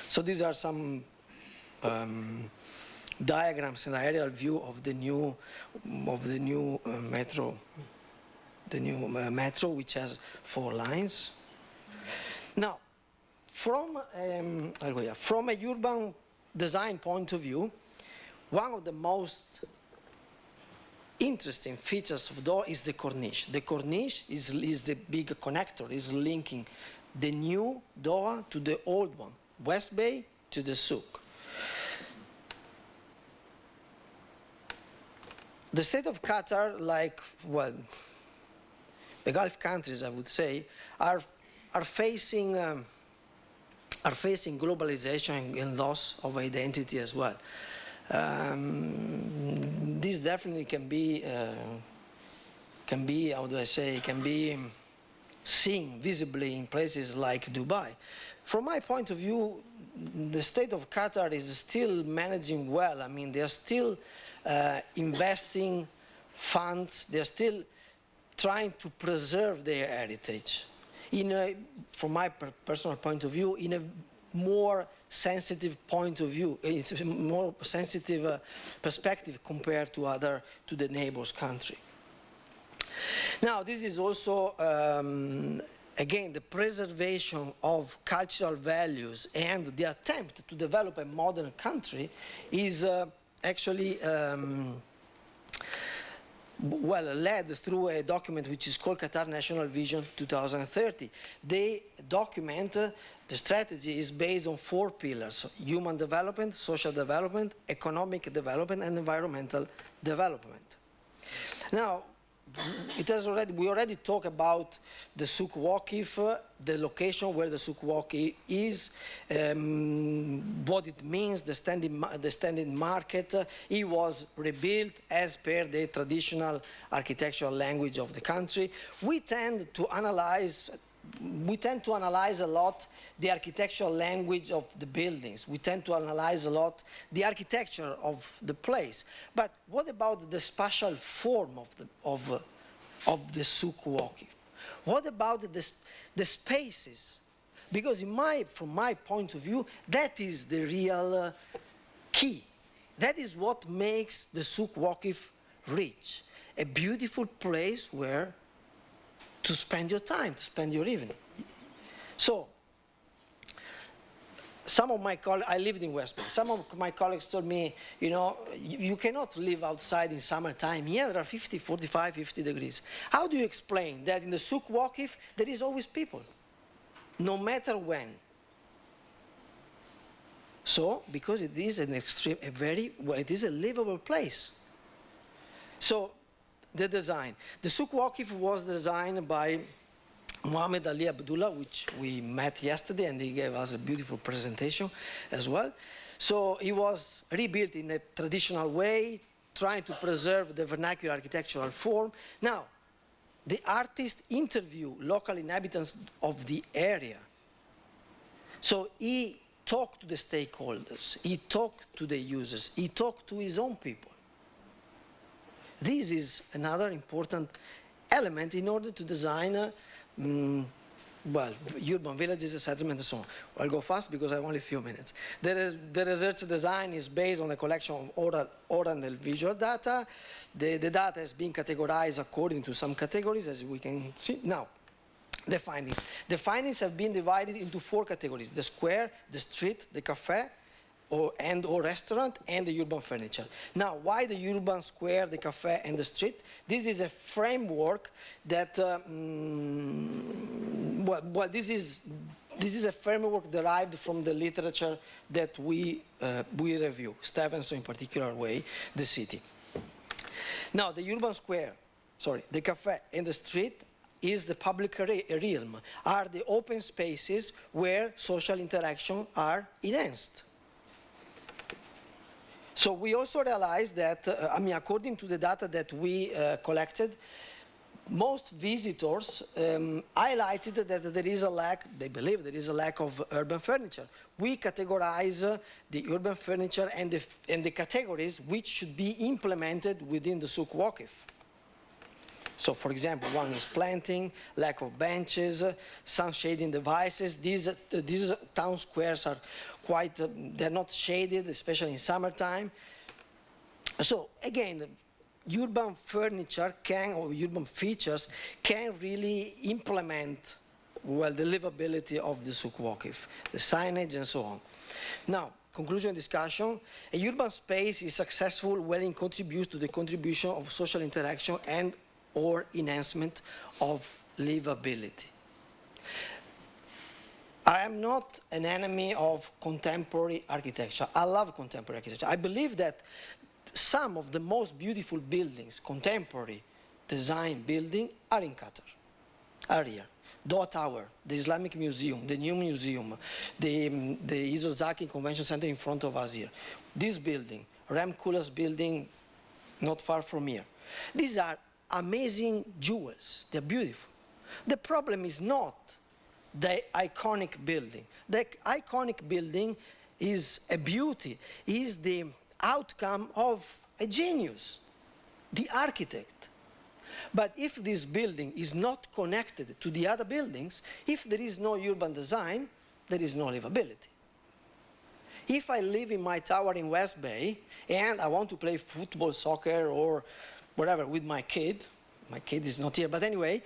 Speaker 5: So these are some diagrams and aerial view of the new metro, which has 4 lines. Now, from a urban design point of view, one of the most interesting features of Doha is the corniche. The corniche is the big connector, is linking the new Doha to the old one, West Bay to the Souq. The state of Qatar, like, well, the Gulf countries, I would say, are facing globalization and loss of identity as well. This definitely can be, how do I say, can be seen visibly in places like Dubai. From my point of view, the state of Qatar is still managing well. I mean, they are still investing funds. They are still trying to preserve their heritage. From my personal point of view, in a more sensitive point of view, it's a more sensitive perspective compared to the neighbor's country. Now, this is also, again, the preservation of cultural values and the attempt to develop a modern country is actually led through a document which is called Qatar National Vision 2030. They document the strategy is based on 4 pillars: human development, social development, economic development, and environmental development. Now, we already talked about the Souq Waqif, the location where the Souq Waqif is, what it means, the standing market. It was rebuilt as per the traditional architectural language of the country. We tend to analyze a lot the architectural language of the buildings. We tend to analyze a lot the architecture of the place. But what about the spatial form of the Souq Waqif? What about the spaces? Because from my point of view, that is the real key. That is what makes the Souq Waqif rich. A beautiful place where to spend your time, to spend your evening. So, some of my colleagues, I lived in West Bay, some of my colleagues told me, you know, you cannot live outside in summertime. Here there are 45, 50 degrees. How do you explain that in the Souq Waqif there is always people, no matter when? So, because it is it is a livable place. So, the design. The Souq Waqif was designed by Mohammed Ali Abdullah, which we met yesterday, and he gave us a beautiful presentation as well. So it was rebuilt in a traditional way, trying to preserve the vernacular architectural form. Now, the artist interviewed local inhabitants of the area. So he talked to the stakeholders, he talked to the users, he talked to his own people. This is another important element in order to design urban villages, settlement, and so on. I'll go fast because I have only a few minutes. The research design is based on a collection of oral and visual data. The data has been categorized according to some categories, as we can see. Now, the findings. The findings have been divided into 4 categories: the square, the street, the cafe, or restaurant, and the urban furniture. Now, why the urban square, the cafe, and the street? This is a framework that, this is a framework derived from the literature that we review, Stevenson in particular way, the city. Now, the urban square, the cafe, and the street is the public realm, are the open spaces where social interaction are enhanced. So we also realized that, according to the data that we collected, most visitors highlighted that there is a lack, they believe there is a lack of urban furniture. We categorize the urban furniture and the categories which should be implemented within the Souq Waqif. So, for example, one is planting, lack of benches, some shading devices. These town squares are quite, they're not shaded, especially in summertime. So, again, urban furniture or urban features can really implement, well, the livability of the Souq Waqif, the signage and so on. Now, conclusion discussion, a urban space is successful when it contributes to the contribution of social interaction and or enhancement of livability. I am not an enemy of contemporary architecture. I love contemporary architecture. I believe that some of the most beautiful buildings, contemporary design buildings, are in Qatar, are here. Doha Tower, the Islamic Museum, the new museum, the Isozaki Convention Center in front of us here. This building, Rem Koolhaas building, not far from here. These are amazing jewels. They're beautiful. The problem is not the iconic building. The iconic building is a beauty, is the outcome of a genius, the architect. But if this building is not connected to the other buildings, if there is no urban design, there is no livability. If I live in my tower in West Bay and I want to play football, soccer, or whatever with my kid is not here, but anyway,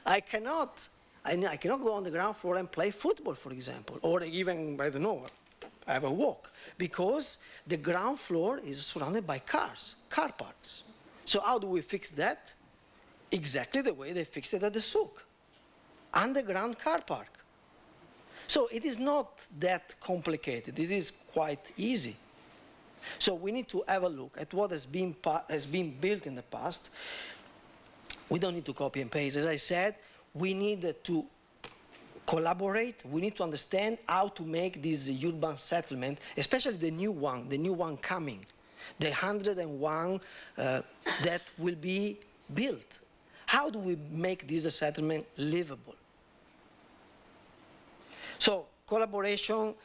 Speaker 5: I cannot go on the ground floor and play football, for example, or even, I don't know, have a walk, because the ground floor is surrounded by cars, car parts. So how do we fix that? Exactly the way they fixed it at the Souq, underground car park. So it is not that complicated. It is quite easy. So we need to have a look at what has been built in the past. We don't need to copy and paste. As I said, we need to collaborate. We need to understand how to make this urban settlement, especially the new one coming, the 101 that will be built. How do we make this settlement livable? So collaboration,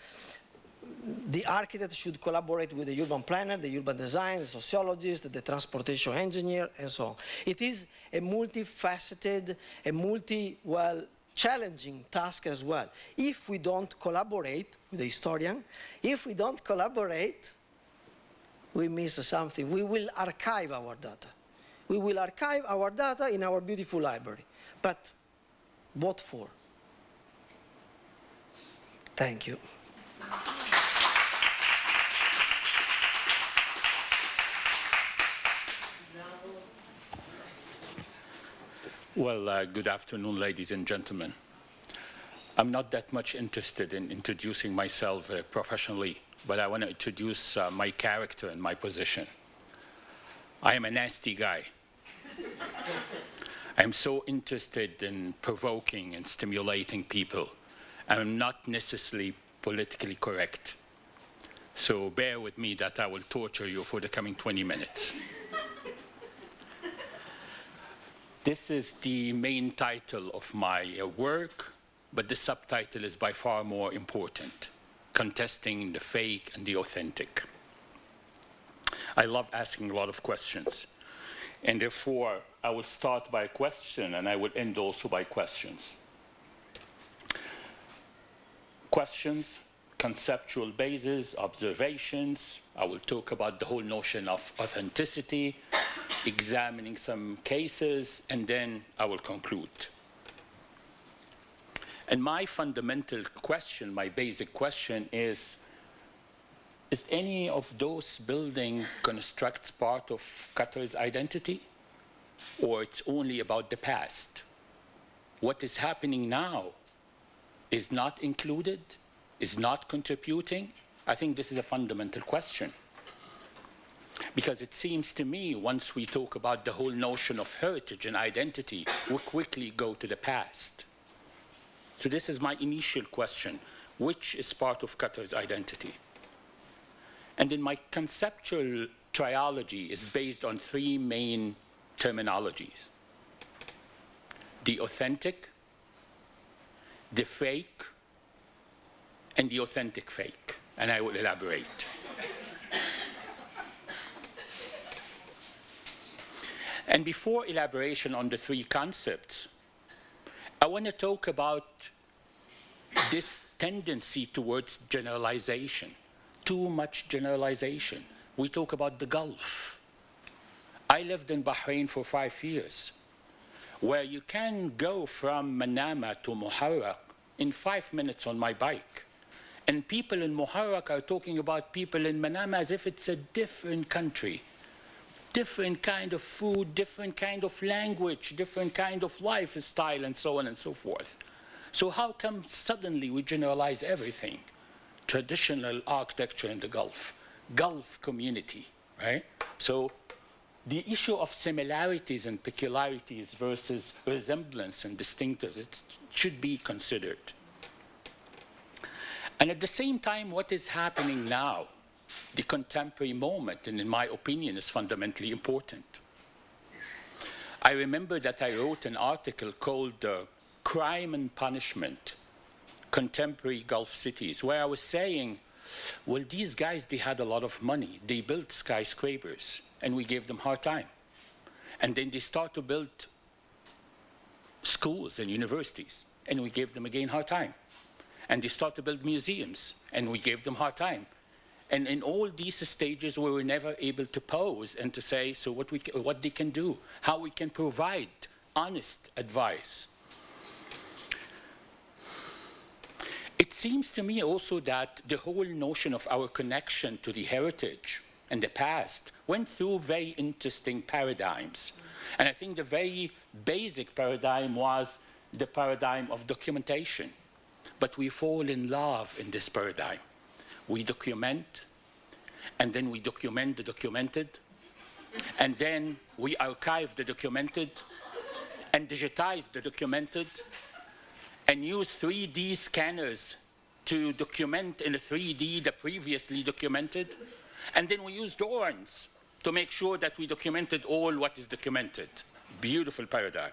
Speaker 5: the architect should collaborate with the urban planner, the urban designer, the sociologist, the transportation engineer, and so on. It is a multifaceted, challenging task as well. If we don't collaborate with the historian, if we don't collaborate, we miss something. We will archive our data. We will archive our data in our beautiful library. But what for? Thank you.
Speaker 6: Well, good afternoon, ladies and gentlemen. I'm not that much interested in introducing myself professionally, but I want to introduce my character and my position. I am a nasty guy. I'm so interested in provoking and stimulating people. I'm not necessarily politically correct. So bear with me that I will torture you for the coming 20 minutes. This is the main title of my work, but the subtitle is by far more important: Contesting the Fake and the Authentic. I love asking a lot of questions, and therefore I will start by a question and I will end also by questions. Questions, conceptual basis, observations. I will talk about the whole notion of authenticity, examining some cases, and then I will conclude. And my fundamental question, my basic question is any of those building constructs part of Qatar's identity? Or it's only about the past? What is happening now is not included, is not contributing? I think this is a fundamental question. Because it seems to me, once we talk about the whole notion of heritage and identity, we quickly go to the past. So this is my initial question: which is part of Qatar's identity? And then my conceptual trilogy is based on three main terminologies: the authentic, the fake, and the authentic fake. And I will elaborate. And before elaboration on the three concepts, I want to talk about this tendency towards generalization, too much generalization. We talk about the Gulf. I lived in Bahrain for 5 years, where you can go from Manama to Muharraq in 5 minutes on my bike. And people in Muharraq are talking about people in Manama as if it's a different country. Different kind of food, different kind of language, different kind of lifestyle, and so on and so forth. So how come suddenly we generalize everything? Traditional architecture in the Gulf community, right? So the issue of similarities and peculiarities versus resemblance and distinctives, it should be considered. And at the same time, what is happening now, the contemporary moment, and in my opinion, is fundamentally important. I remember that I wrote an article called Crime and Punishment, Contemporary Gulf Cities, where I was saying, well, these guys, they had a lot of money. They built skyscrapers, and we gave them a hard time. And then they start to build schools and universities, and we gave them again a hard time. And they start to build museums, and we gave them a hard time. And in all these stages, we were never able to pose and to say, so what they can do, how we can provide honest advice. It seems to me also that the whole notion of our connection to the heritage and the past went through very interesting paradigms. And I think the very basic paradigm was the paradigm of documentation. But we fall in love in this paradigm. We document, and then we document the documented, and then we archive the documented, and digitize the documented, and use 3D scanners to document in a 3D the previously documented, and then we use drones to make sure that we documented all what is documented. Beautiful paradigm.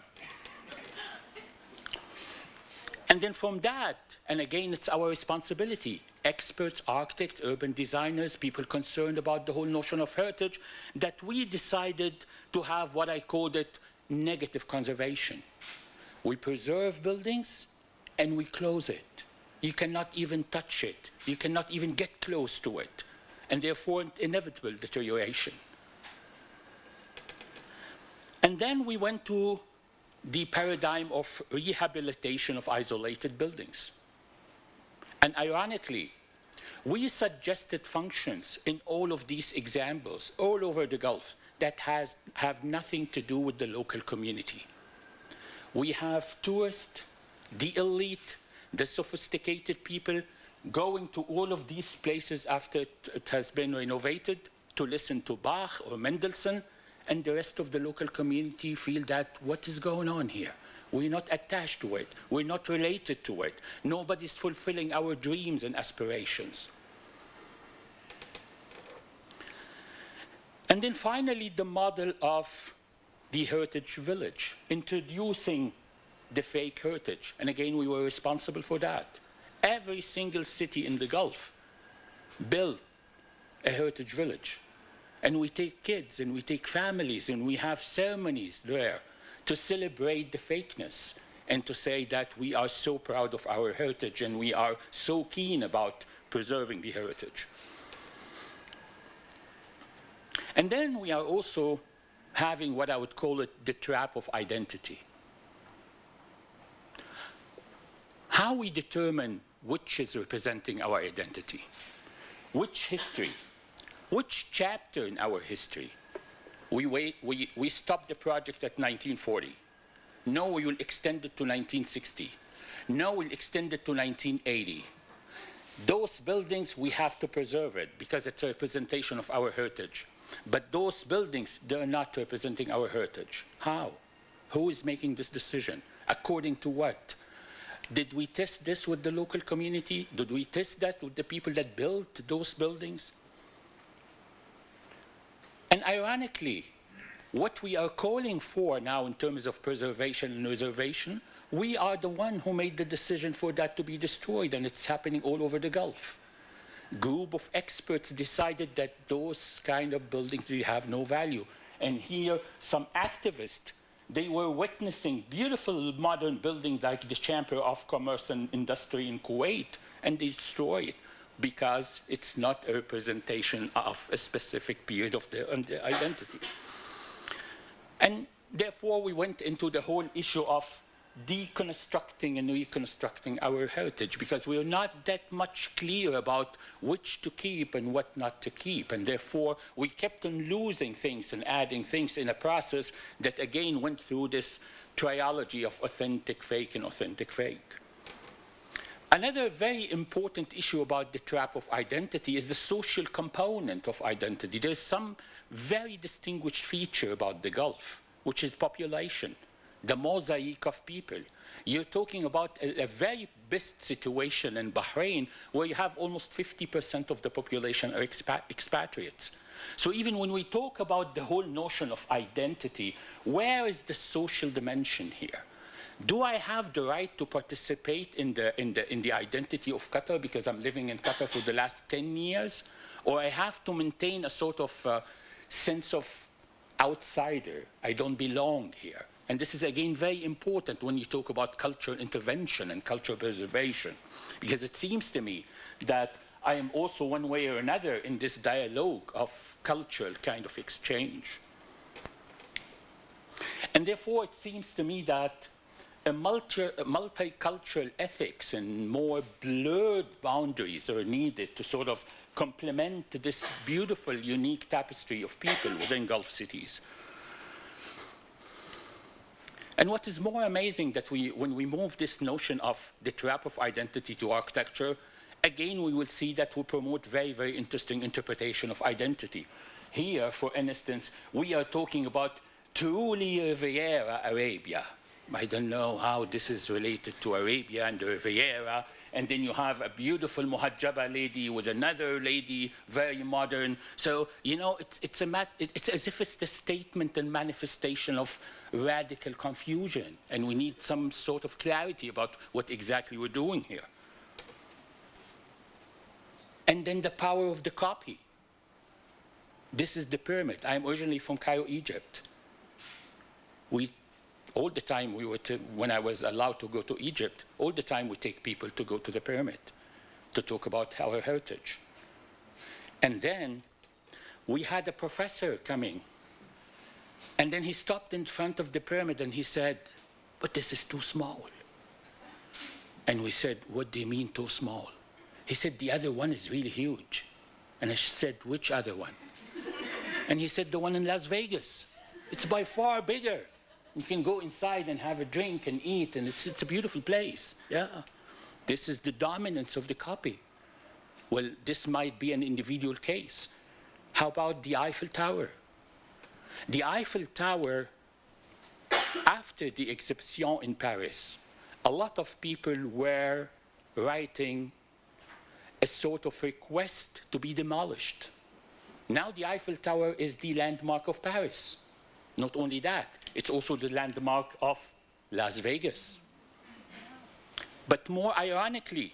Speaker 6: And then from that, and again, it's our responsibility, experts, architects, urban designers, people concerned about the whole notion of heritage, that we decided to have what I called it negative conservation. We preserve buildings and we close it. You cannot even touch it. You cannot even get close to it. And therefore, inevitable deterioration. And then we went to the paradigm of rehabilitation of isolated buildings. And ironically, we suggested functions in all of these examples, all over the Gulf, that have nothing to do with the local community. We have tourists, the elite, the sophisticated people going to all of these places after it has been renovated to listen to Bach or Mendelssohn, and the rest of the local community feel that what is going on here? We're not attached to it. We're not related to it. Nobody's fulfilling our dreams and aspirations. And then finally, the model of the heritage village, introducing the fake heritage. And again, we were responsible for that. Every single city in the Gulf built a heritage village. And we take kids and we take families and we have ceremonies there to celebrate the fakeness and to say that we are so proud of our heritage and we are so keen about preserving the heritage. And then we are also having what I would call it the trap of identity. How we determine which is representing our identity, which history, which chapter in our history. We stopped the project at 1940. No, we will extend it to 1960. No, we'll extend it to 1980. Those buildings, we have to preserve it because it's a representation of our heritage. But those buildings, they're not representing our heritage. How? Who is making this decision? According to what? Did we test this with the local community? Did we test that with the people that built those buildings? And ironically, what we are calling for now in terms of preservation and reservation, we are the one who made the decision for that to be destroyed, and it's happening all over the Gulf. Group of experts decided that those kind of buildings really have no value. And here, some activists, they were witnessing beautiful modern buildings like the Chamber of Commerce and Industry in Kuwait, and they destroy it because it's not a representation of a specific period of their identity. And therefore, we went into the whole issue of deconstructing and reconstructing our heritage because we are not that much clear about which to keep and what not to keep. And therefore, we kept on losing things and adding things in a process that again went through this trilogy of authentic fake and authentic fake. Another very important issue about the trap of identity is the social component of identity. There's some very distinguished feature about the Gulf, which is population. The mosaic of people. You're talking about a very best situation in Bahrain where you have almost 50% of the population are expatriates. So even when we talk about the whole notion of identity, where is the social dimension here? Do I have the right to participate in the identity of Qatar because I'm living in Qatar for the last 10 years? Or I have to maintain a sort of sense of outsider, I don't belong here. And this is, again, very important when you talk about cultural intervention and cultural preservation, because it seems to me that I am also one way or another in this dialogue of cultural kind of exchange. And therefore, it seems to me that a multicultural ethics and more blurred boundaries are needed to sort of complement this beautiful, unique tapestry of people within Gulf cities. And what is more amazing that when we move this notion of the trap of identity to architecture, again, we will see that we promote very, very interesting interpretation of identity. Here, for instance, we are talking about truly Riviera Arabia. I don't know how this is related to Arabia and the Riviera. And then you have a beautiful muhajjaba lady with another lady, very modern. So, you know, it's as if it's the statement and manifestation of radical confusion. And we need some sort of clarity about what exactly we're doing here. And then the power of the copy. This is the pyramid. I'm originally from Cairo, Egypt. All the time when I was allowed to go to Egypt, all the time we take people to go to the pyramid to talk about our heritage. And then we had a professor coming. And then he stopped in front of the pyramid and he said, but this is too small. And we said, what do you mean too small? He said, the other one is really huge. And I said, which other one? And he said, the one in Las Vegas. It's by far bigger. You can go inside and have a drink and eat, and it's a beautiful place. Yeah. This is the dominance of the copy. Well, this might be an individual case. How about the Eiffel Tower? The Eiffel Tower, after the exhibition in Paris, a lot of people were writing a sort of request to be demolished. Now the Eiffel Tower is the landmark of Paris. Not only that, it's also the landmark of Las Vegas. But more ironically,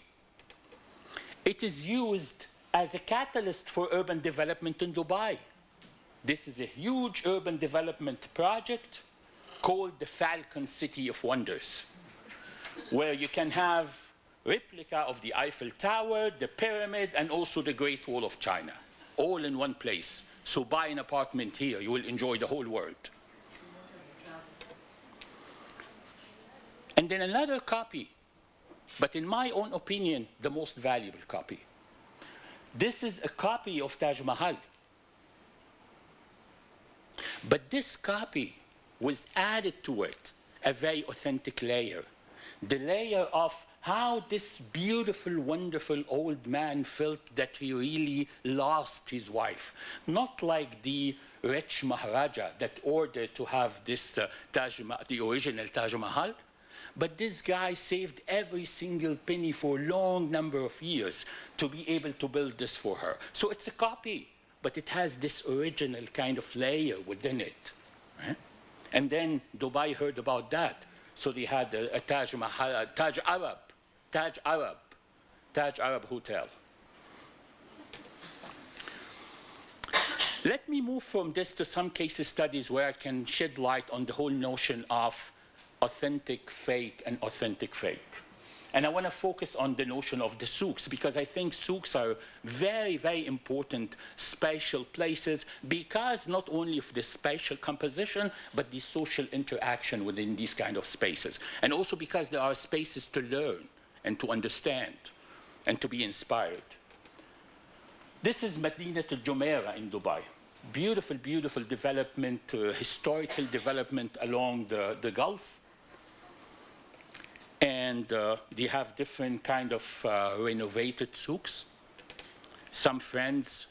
Speaker 6: it is used as a catalyst for urban development in Dubai. This is a huge urban development project called the Falcon City of Wonders, where you can have replica of the Eiffel Tower, the pyramid, and also the Great Wall of China, all in one place. So buy an apartment here, you will enjoy the whole world. And then another copy, but in my own opinion, the most valuable copy. This is a copy of Taj Mahal. But this copy was added to it a very authentic layer. The layer of how this beautiful, wonderful old man felt that he really lost his wife. Not like the rich Maharaja that ordered to have this the original Taj Mahal, but this guy saved every single penny for a long number of years to be able to build this for her. So it's a copy, but it has this original kind of layer within it. Right? And then Dubai heard about that. So they had a Taj Mahal, Taj Arab Hotel. Let me move from this to some case studies where I can shed light on the whole notion of authentic fake and authentic fake. And I want to focus on the notion of the souks, because I think souks are very, very important spatial places, because not only of the spatial composition, but the social interaction within these kind of spaces. And also because there are spaces to learn and to understand and to be inspired. This is Madinat al-Jumeirah in Dubai. Beautiful, beautiful development, historical development along the Gulf. And they have different kind of renovated souks. Some friends,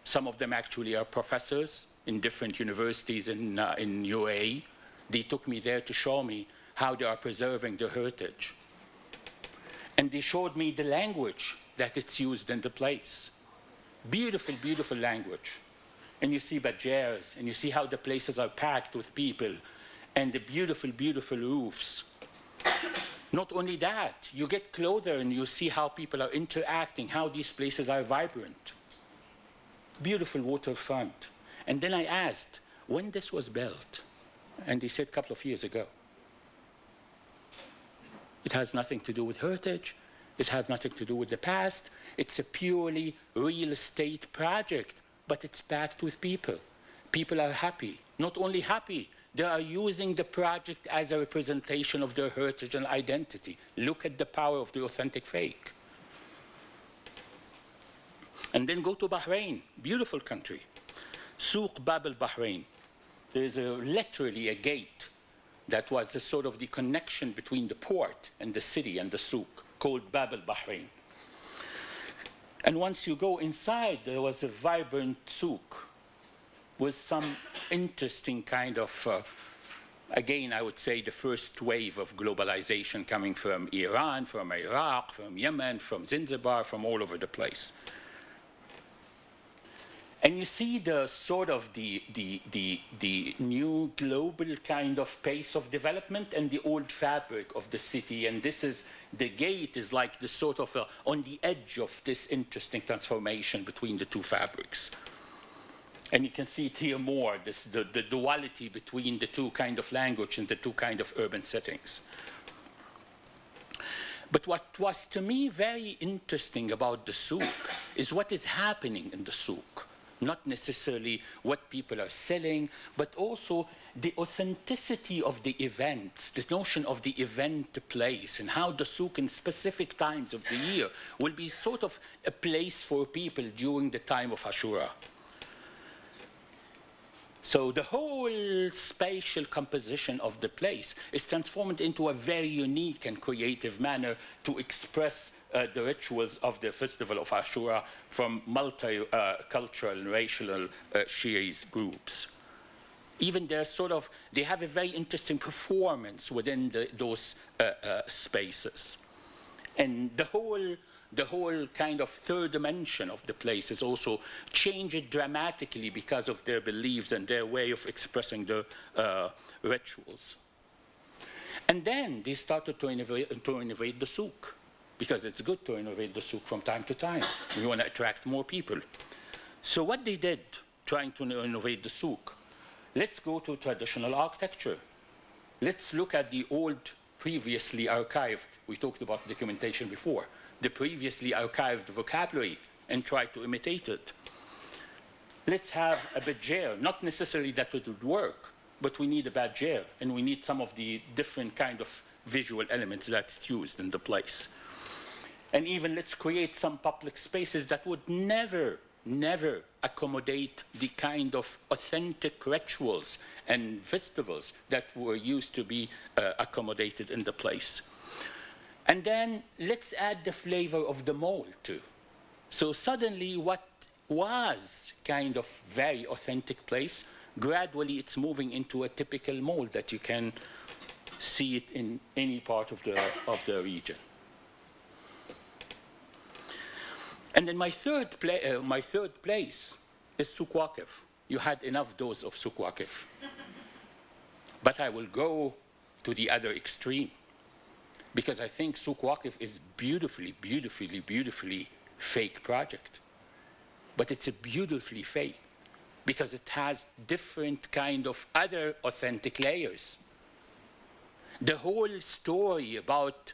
Speaker 6: some of them actually are professors in different universities in UAE. They took me there to show me how they are preserving their heritage. And they showed me the language that it's used in the place. Beautiful, beautiful language. And you see bajers, and you see how the places are packed with people, and the beautiful, beautiful roofs. Not only that, you get closer and you see how people are interacting, how these places are vibrant. Beautiful waterfront. And then I asked, when this was built? And they said a couple of years ago. It has nothing to do with heritage. It has nothing to do with the past. It's a purely real estate project, but it's packed with people. People are happy. Not only happy, they are using the project as a representation of their heritage and identity. Look at the power of the authentic fake. And then go to Bahrain, beautiful country. Souq Bab al-Bahrain. There is literally a gate that was the sort of the connection between the port and the city and the souk, called Bab al-Bahrain. And once you go inside, there was a vibrant souk with some interesting kind of, again, I would say the first wave of globalization coming from Iran, from Iraq, from Yemen, from Zanzibar, from all over the place. And you see the sort of the new global kind of pace of development and the old fabric of the city. And this is, the gate is like the sort of on the edge of this interesting transformation between the two fabrics. And you can see it here more, the duality between the two kind of language and the two kind of urban settings. But what was to me very interesting about the souk is what is happening in the souk. Not necessarily what people are selling, but also the authenticity of the events, the notion of the event place, and how the souk in specific times of the year will be sort of a place for people during the time of Ashura. So the whole spatial composition of the place is transformed into a very unique and creative manner to express the rituals of the festival of Ashura from multicultural and racial Shiite groups. Even they have a very interesting performance within those spaces. And the whole kind of third dimension of the place is also changed dramatically because of their beliefs and their way of expressing the rituals. And then they started to innovate the souk, because it's good to innovate the souk from time to time. We want to attract more people. So what they did, trying to innovate the souk, let's go to traditional architecture. Let's look at the old, previously archived, we talked about documentation before, the previously archived vocabulary and try to imitate it. Let's have a badger, not necessarily that it would work, but we need a badger and we need some of the different kind of visual elements that's used in the place. And even let's create some public spaces that would never accommodate the kind of authentic rituals and festivals that were used to be accommodated in the place. And then let's add the flavor of the mall too. So suddenly what was kind of very authentic place, gradually it's moving into a typical mall that you can see it in any part of the region. And then my third place is Souq Waqif. You had enough dose of Souq Waqif. But I will go to the other extreme, because I think Souq Waqif is beautifully fake project. But it's a beautifully fake, because it has different kind of other authentic layers. The whole story about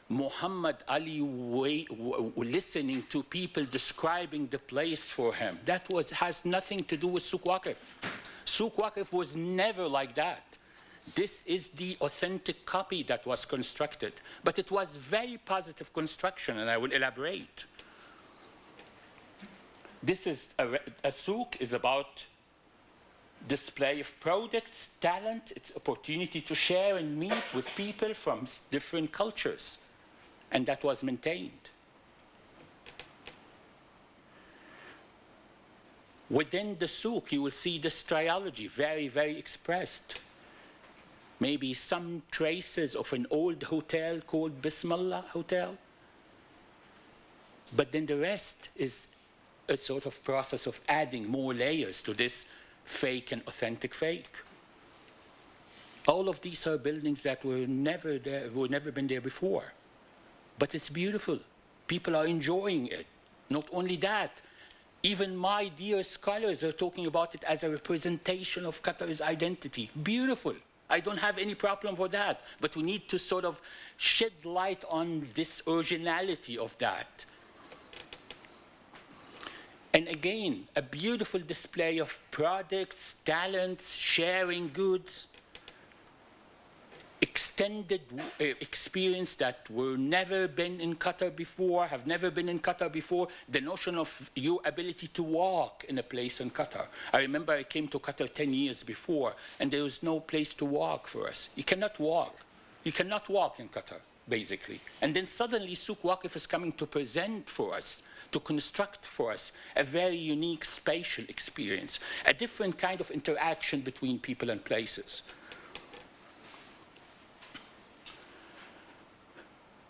Speaker 6: Muhammad Ali listening to people describing the place for him, that has nothing to do with Souq Waqif. Souq Waqif was never like that. This is the authentic copy that was constructed, but it was very positive construction, and I will elaborate. This is a souk is about display of products, talent, its opportunity to share and meet with people from different cultures. And that was maintained. Within the souk, you will see this triology very expressed. Maybe some traces of an old hotel called Bismillah Hotel. But then the rest is a sort of process of adding more layers to this fake and authentic fake. All of these are buildings that were never been there before. But it's beautiful. People are enjoying it. Not only that, even my dear scholars are talking about it as a representation of Qatar's identity. Beautiful. I don't have any problem with that. But we need to sort of shed light on this originality of that. And again, a beautiful display of products, talents, sharing goods. extended experience that were never been in Qatar before, have never been in Qatar before, the notion of your ability to walk in a place in Qatar. I remember I came to Qatar 10 years before, and there was no place to walk for us. You cannot walk. You cannot walk in Qatar, basically. And then suddenly Souq Waqif is coming to present for us, to construct for us a very unique spatial experience, a different kind of interaction between people and places.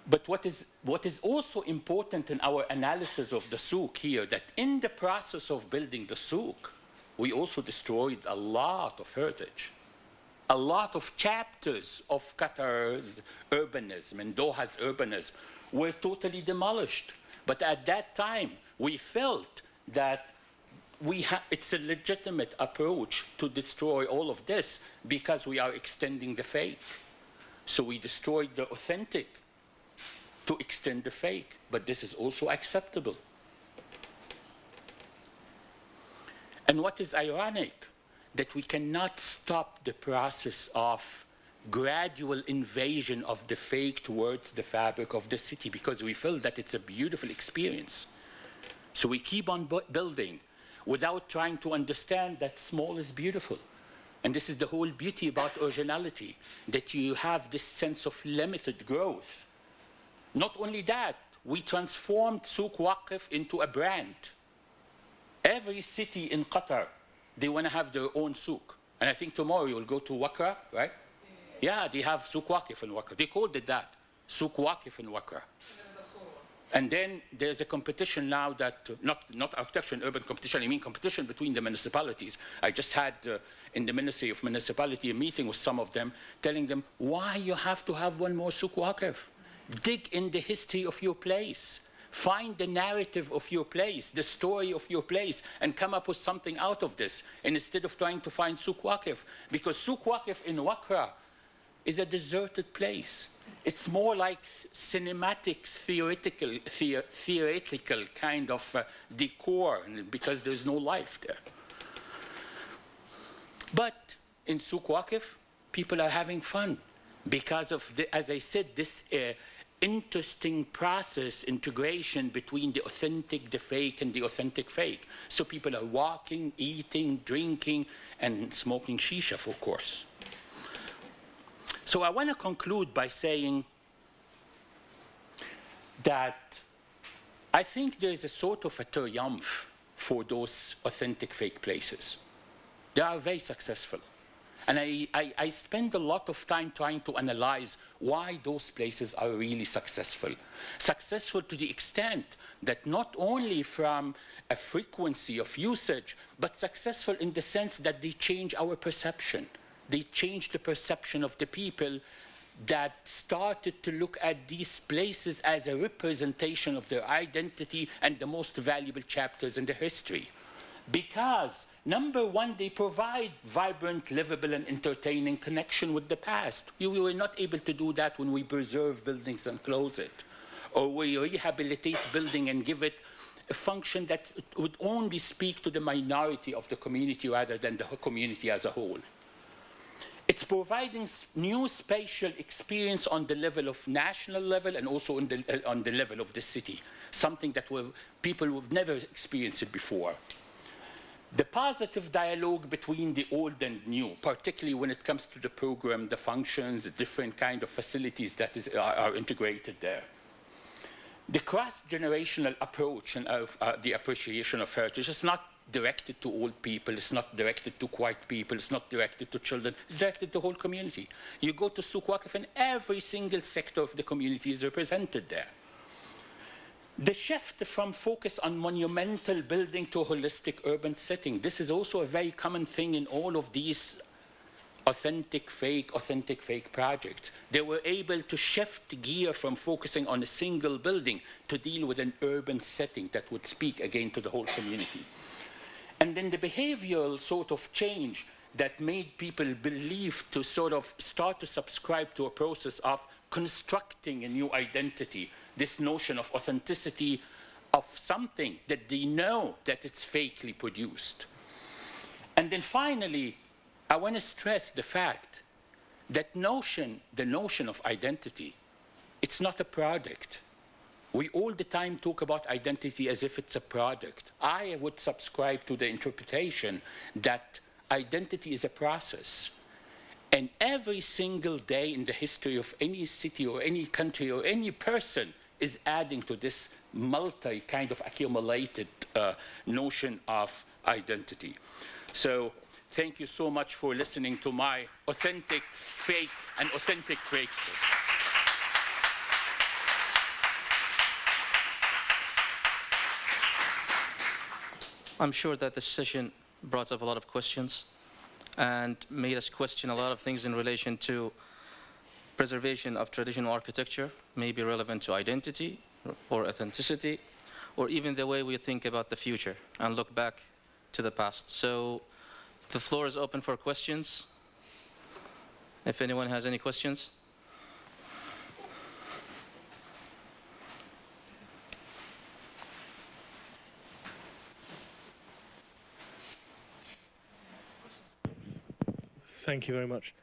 Speaker 6: But what is also important in our analysis of the Souq here, that in the process of building the Souq, we also destroyed a lot of heritage. A lot of chapters of Qatar's urbanism and Doha's urbanism were totally demolished. But at that time, we felt that it's a legitimate approach to destroy all of this because we are extending the fake. So we destroyed the authentic to extend the fake, but this is also acceptable. And what is ironic, that we cannot stop the process of gradual invasion of the fake towards the fabric of the city because we feel that it's a beautiful experience. So we keep on building without trying to understand that small is beautiful. And this is the whole beauty about originality, that you have this sense of limited growth. Not only that, we transformed Souq Waqif into a brand. Every city in Qatar, they want to have their own souk. And I think tomorrow you'll go to Wakra, right? Yeah, they have Souq Waqif in Wakra. They called it that, Souq Waqif in Wakra. And then there's a competition now that, not architecture and urban competition, I mean competition between the municipalities. I just had in the Ministry of Municipality a meeting with some of them, telling them why you have to have one more Souq Waqif. Dig in the history of your place. Find the narrative of your place, the story of your place, and come up with something out of this, and instead of trying to find Souq Waqif. Because Souq Waqif in Wakra is a deserted place. It's more like cinematic, theoretical kind of decor, because there's no life there. But in Souq Waqif, people are having fun because of, as I said, this interesting process, integration between the authentic, the fake, and the authentic fake. So people are walking, eating, drinking, and smoking shisha, of course. So I want to conclude by saying that I think there is a sort of a triumph for those authentic fake places. They are very successful. And I spend a lot of time trying to analyze why those places are really successful. Successful to the extent that not only from a frequency of usage, but successful in the sense that they change our perception. They change the perception of the people that started to look at these places as a representation of their identity and the most valuable chapters in the history. Because number one, they provide vibrant, livable, and entertaining connection with the past. We were not able to do that when we preserve buildings and close it, or we rehabilitate building and give it a function that would only speak to the minority of the community rather than the community as a whole. It's providing new spatial experience on the level of national level and also on the level of the city, something that people have never experienced it before. The positive dialogue between the old and new, particularly when it comes to the program, the functions, the different kind of facilities that are integrated there. The cross-generational approach and the appreciation of heritage is not directed to old people, it's not directed to white people, it's not directed to children, it's directed to the whole community. You go to Souq Waqif and every single sector of the community is represented there. The shift from focus on monumental building to a holistic urban setting. This is also a very common thing in all of these authentic fake projects. They were able to shift gear from focusing on a single building to deal with an urban setting that would speak again to the whole community. And then the behavioral sort of change that made people believe to sort of start to subscribe to a process of constructing a new identity, this notion of authenticity of something that they know that it's fakely produced. And then finally, I want to stress the fact that the notion of identity, it's not a product. We all the time talk about identity as if it's a product. I would subscribe to the interpretation that identity is a process. And every single day in the history of any city or any country or any person is adding to this multi kind of accumulated notion of identity. So thank you so much for listening to my authentic fake and authentic fake story.
Speaker 1: I'm sure that this session brought up a lot of questions and made us question a lot of things in relation to preservation of traditional architecture, maybe relevant to identity or authenticity, or even the way we think about the future and look back to the past. So the floor is open for questions. If anyone has any questions.
Speaker 7: Thank you very much.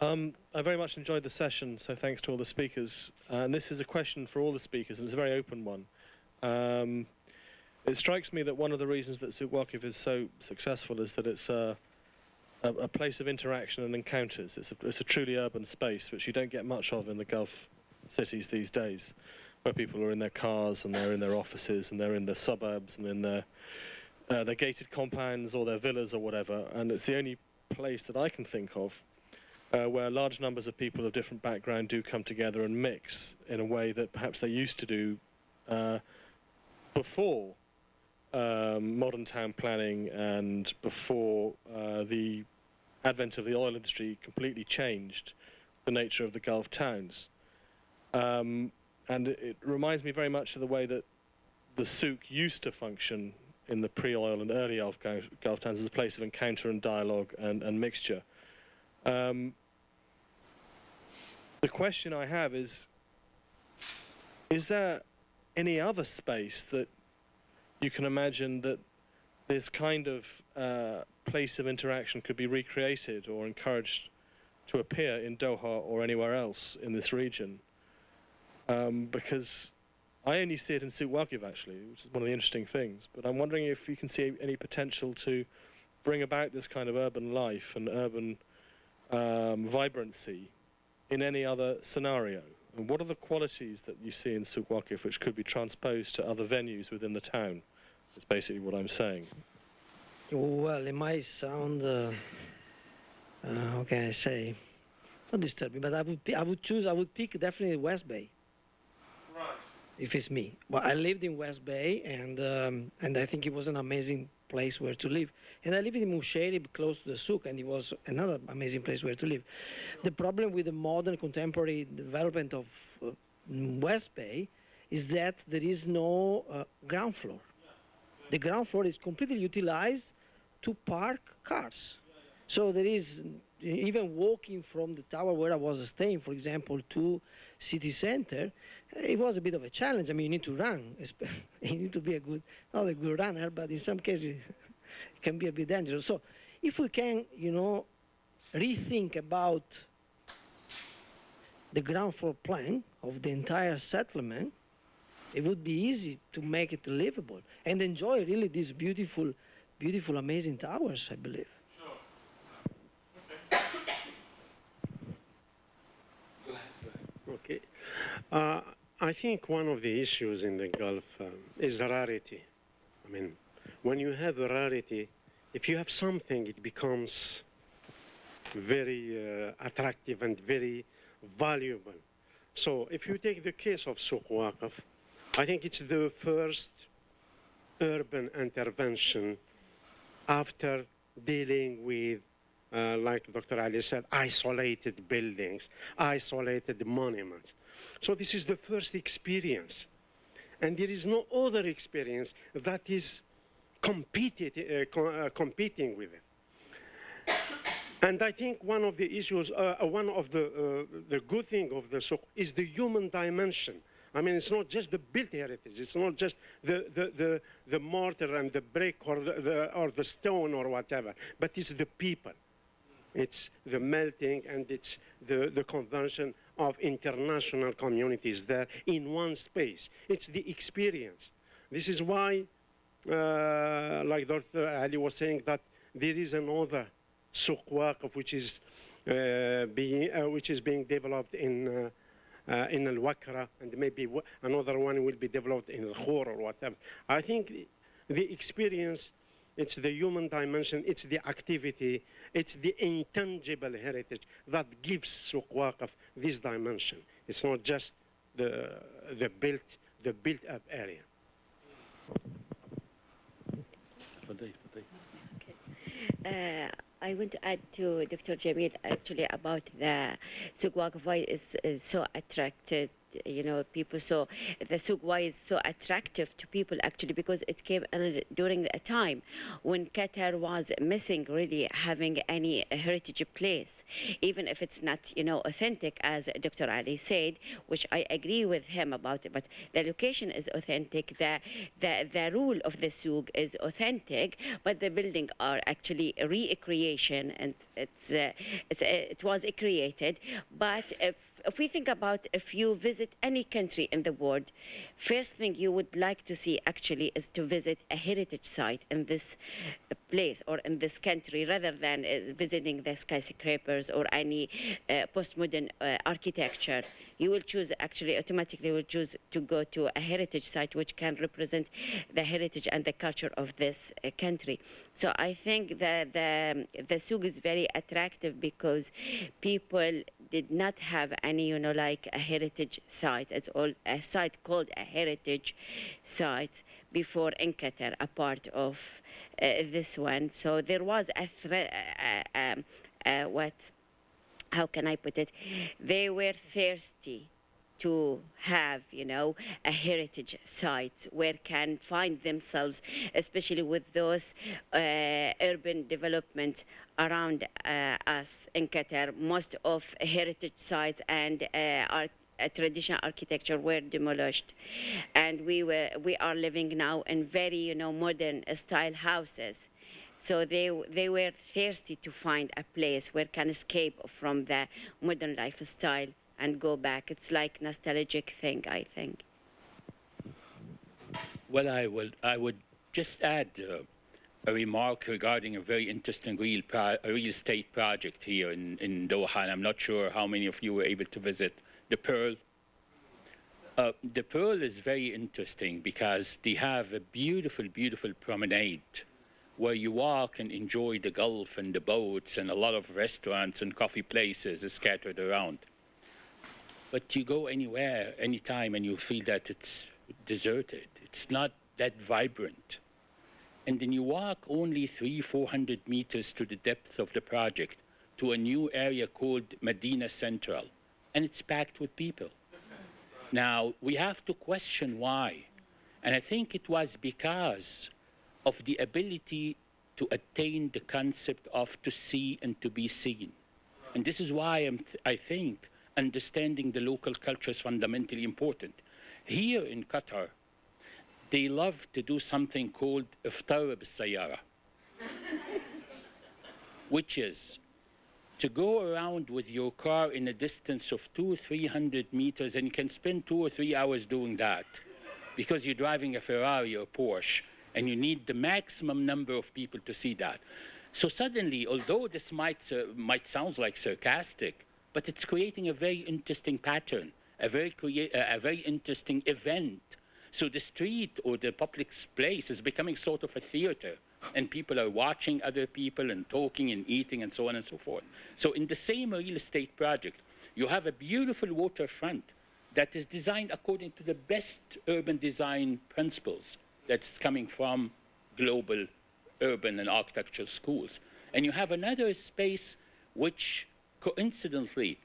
Speaker 7: I very much enjoyed the session, so thanks to all the speakers. And this is a question for all the speakers, and it's a very open one. It strikes me that one of the reasons that Souq Waqif is so successful is that it's a place of interaction and encounters. It's a truly urban space, which you don't get much of in the Gulf cities these days, where people are in their cars and they're in their offices and they're in their suburbs and in their gated compounds or their villas or whatever. And it's the only place that I can think of where large numbers of people of different background do come together and mix in a way that perhaps they used to do before modern town planning and before the advent of the oil industry completely changed the nature of the Gulf towns. And it reminds me very much of the way that the Souq used to function in the pre-oil and early Gulf towns as a place of encounter and dialogue and mixture. The question I have is there any other space that you can imagine that this kind of place of interaction could be recreated or encouraged to appear in Doha or anywhere else in this region? Because I only see it in Souq Waqif, actually, which is one of the interesting things. But I'm wondering if you can see any potential to bring about this kind of urban life and urban vibrancy in any other scenario. And what are the qualities that you see in Souq Waqif which could be transposed to other venues within the town? That's basically what I'm saying.
Speaker 5: Well, it might sound, how can I say, not disturbing, but I would pick definitely West Bay. Right. If it's me. Well, I lived in West Bay, and I think it was an amazing place where to live. And I lived in Mushairi, close to the Souq, and it was another amazing place where to live. The problem with the modern contemporary development of West Bay is that there is no ground floor. The ground floor is completely utilized to park cars. So there is, even walking from the tower where I was staying, for example, to city center, it was a bit of a challenge. I mean, you need to run. You need to be not a good runner, but in some cases it can be a bit dangerous. So if we can, rethink about the ground floor plan of the entire settlement, it would be easy to make it livable and enjoy really these beautiful, beautiful, amazing towers, I believe.
Speaker 3: Sure. Okay. I think one of the issues in the Gulf is rarity. I mean, when you have a rarity, if you have something, it becomes very attractive and very valuable. So if you take the case of Souq Waqif, I think it's the first urban intervention after dealing with, like Dr. Ali said, isolated buildings, isolated monuments. So this is the first experience. And there is no other experience that is competing with it. And I think one of the issues, one of the good thing of the Souq is the human dimension. I mean, it's not just the built heritage. It's not just the mortar and the brick or the stone or whatever, but it's the people. It's the melting and it's the conversion of international communities there in one space. It's the experience. This is why, like Dr. Ali was saying, that there is another Souq Waqif which is being developed in Al-Wakra, and maybe another one will be developed in Al-Khor or whatever. I think the experience, it's the human dimension, it's the activity, it's the intangible heritage that gives Souq Waqif this dimension. It's not just the built-up area.
Speaker 2: I want to add to Dr. Djamel actually about the Souq Waqif, why is so attracted, you know, people. So the Souq why is so attractive to people actually because it came during a time when Qatar was missing really having any heritage place, even if it's not, you know, authentic, as Dr. Ali said, which I agree with him about it. But the location is authentic, the rule of the Souq is authentic, but the building are actually a recreation, and it was created. But if we think about, if you visit any country in the world, first thing you would like to see actually is to visit a heritage site in this place or in this country, rather than visiting the skyscrapers or any postmodern architecture. You will choose, actually automatically will choose to go to a heritage site which can represent the heritage and the culture of this country. So I think that the Souq is very attractive because people did not have any, you know, like a heritage site. It's all a site called a heritage site before in Qatar, a part of this one. So there was how can I put it? They were thirsty to have, you know, a heritage site where can find themselves, especially with those urban development around us in Qatar. Most of heritage sites and traditional architecture were demolished, and we are living now in very, you know, modern style houses. So they were thirsty to find a place where can escape from the modern lifestyle and go back. It's like nostalgic thing, I think.
Speaker 6: Well, I would just add a remark regarding a very interesting real estate project here in Doha, and I'm not sure how many of you were able to visit the Pearl. The Pearl is very interesting because they have a beautiful, beautiful promenade where you walk and enjoy the Gulf and the boats, and a lot of restaurants and coffee places are scattered around. But you go anywhere, anytime, and you feel that it's deserted. It's not that vibrant. And then you walk only 300-400 meters to the depth of the project to a new area called Medina Central, and it's packed with people. Now, we have to question why. And I think it was because of the ability to attain the concept of to see and to be seen. And this is why I think understanding the local culture is fundamentally important. Here in Qatar, they love to do something called iftar bil-sayyara, which is to go around with your car in a distance of 200-300 meters, and you can spend 2 or 3 hours doing that because you're driving a Ferrari or Porsche, and you need the maximum number of people to see that. So suddenly, although this might sound like sarcastic, but it's creating a very interesting pattern, a very interesting event. So the street or the public place is becoming sort of a theater, and people are watching other people and talking and eating and so on and so forth. So in the same real estate project, you have a beautiful waterfront that is designed according to the best urban design principles that's coming from global urban and architectural schools. And you have another space which coincidentally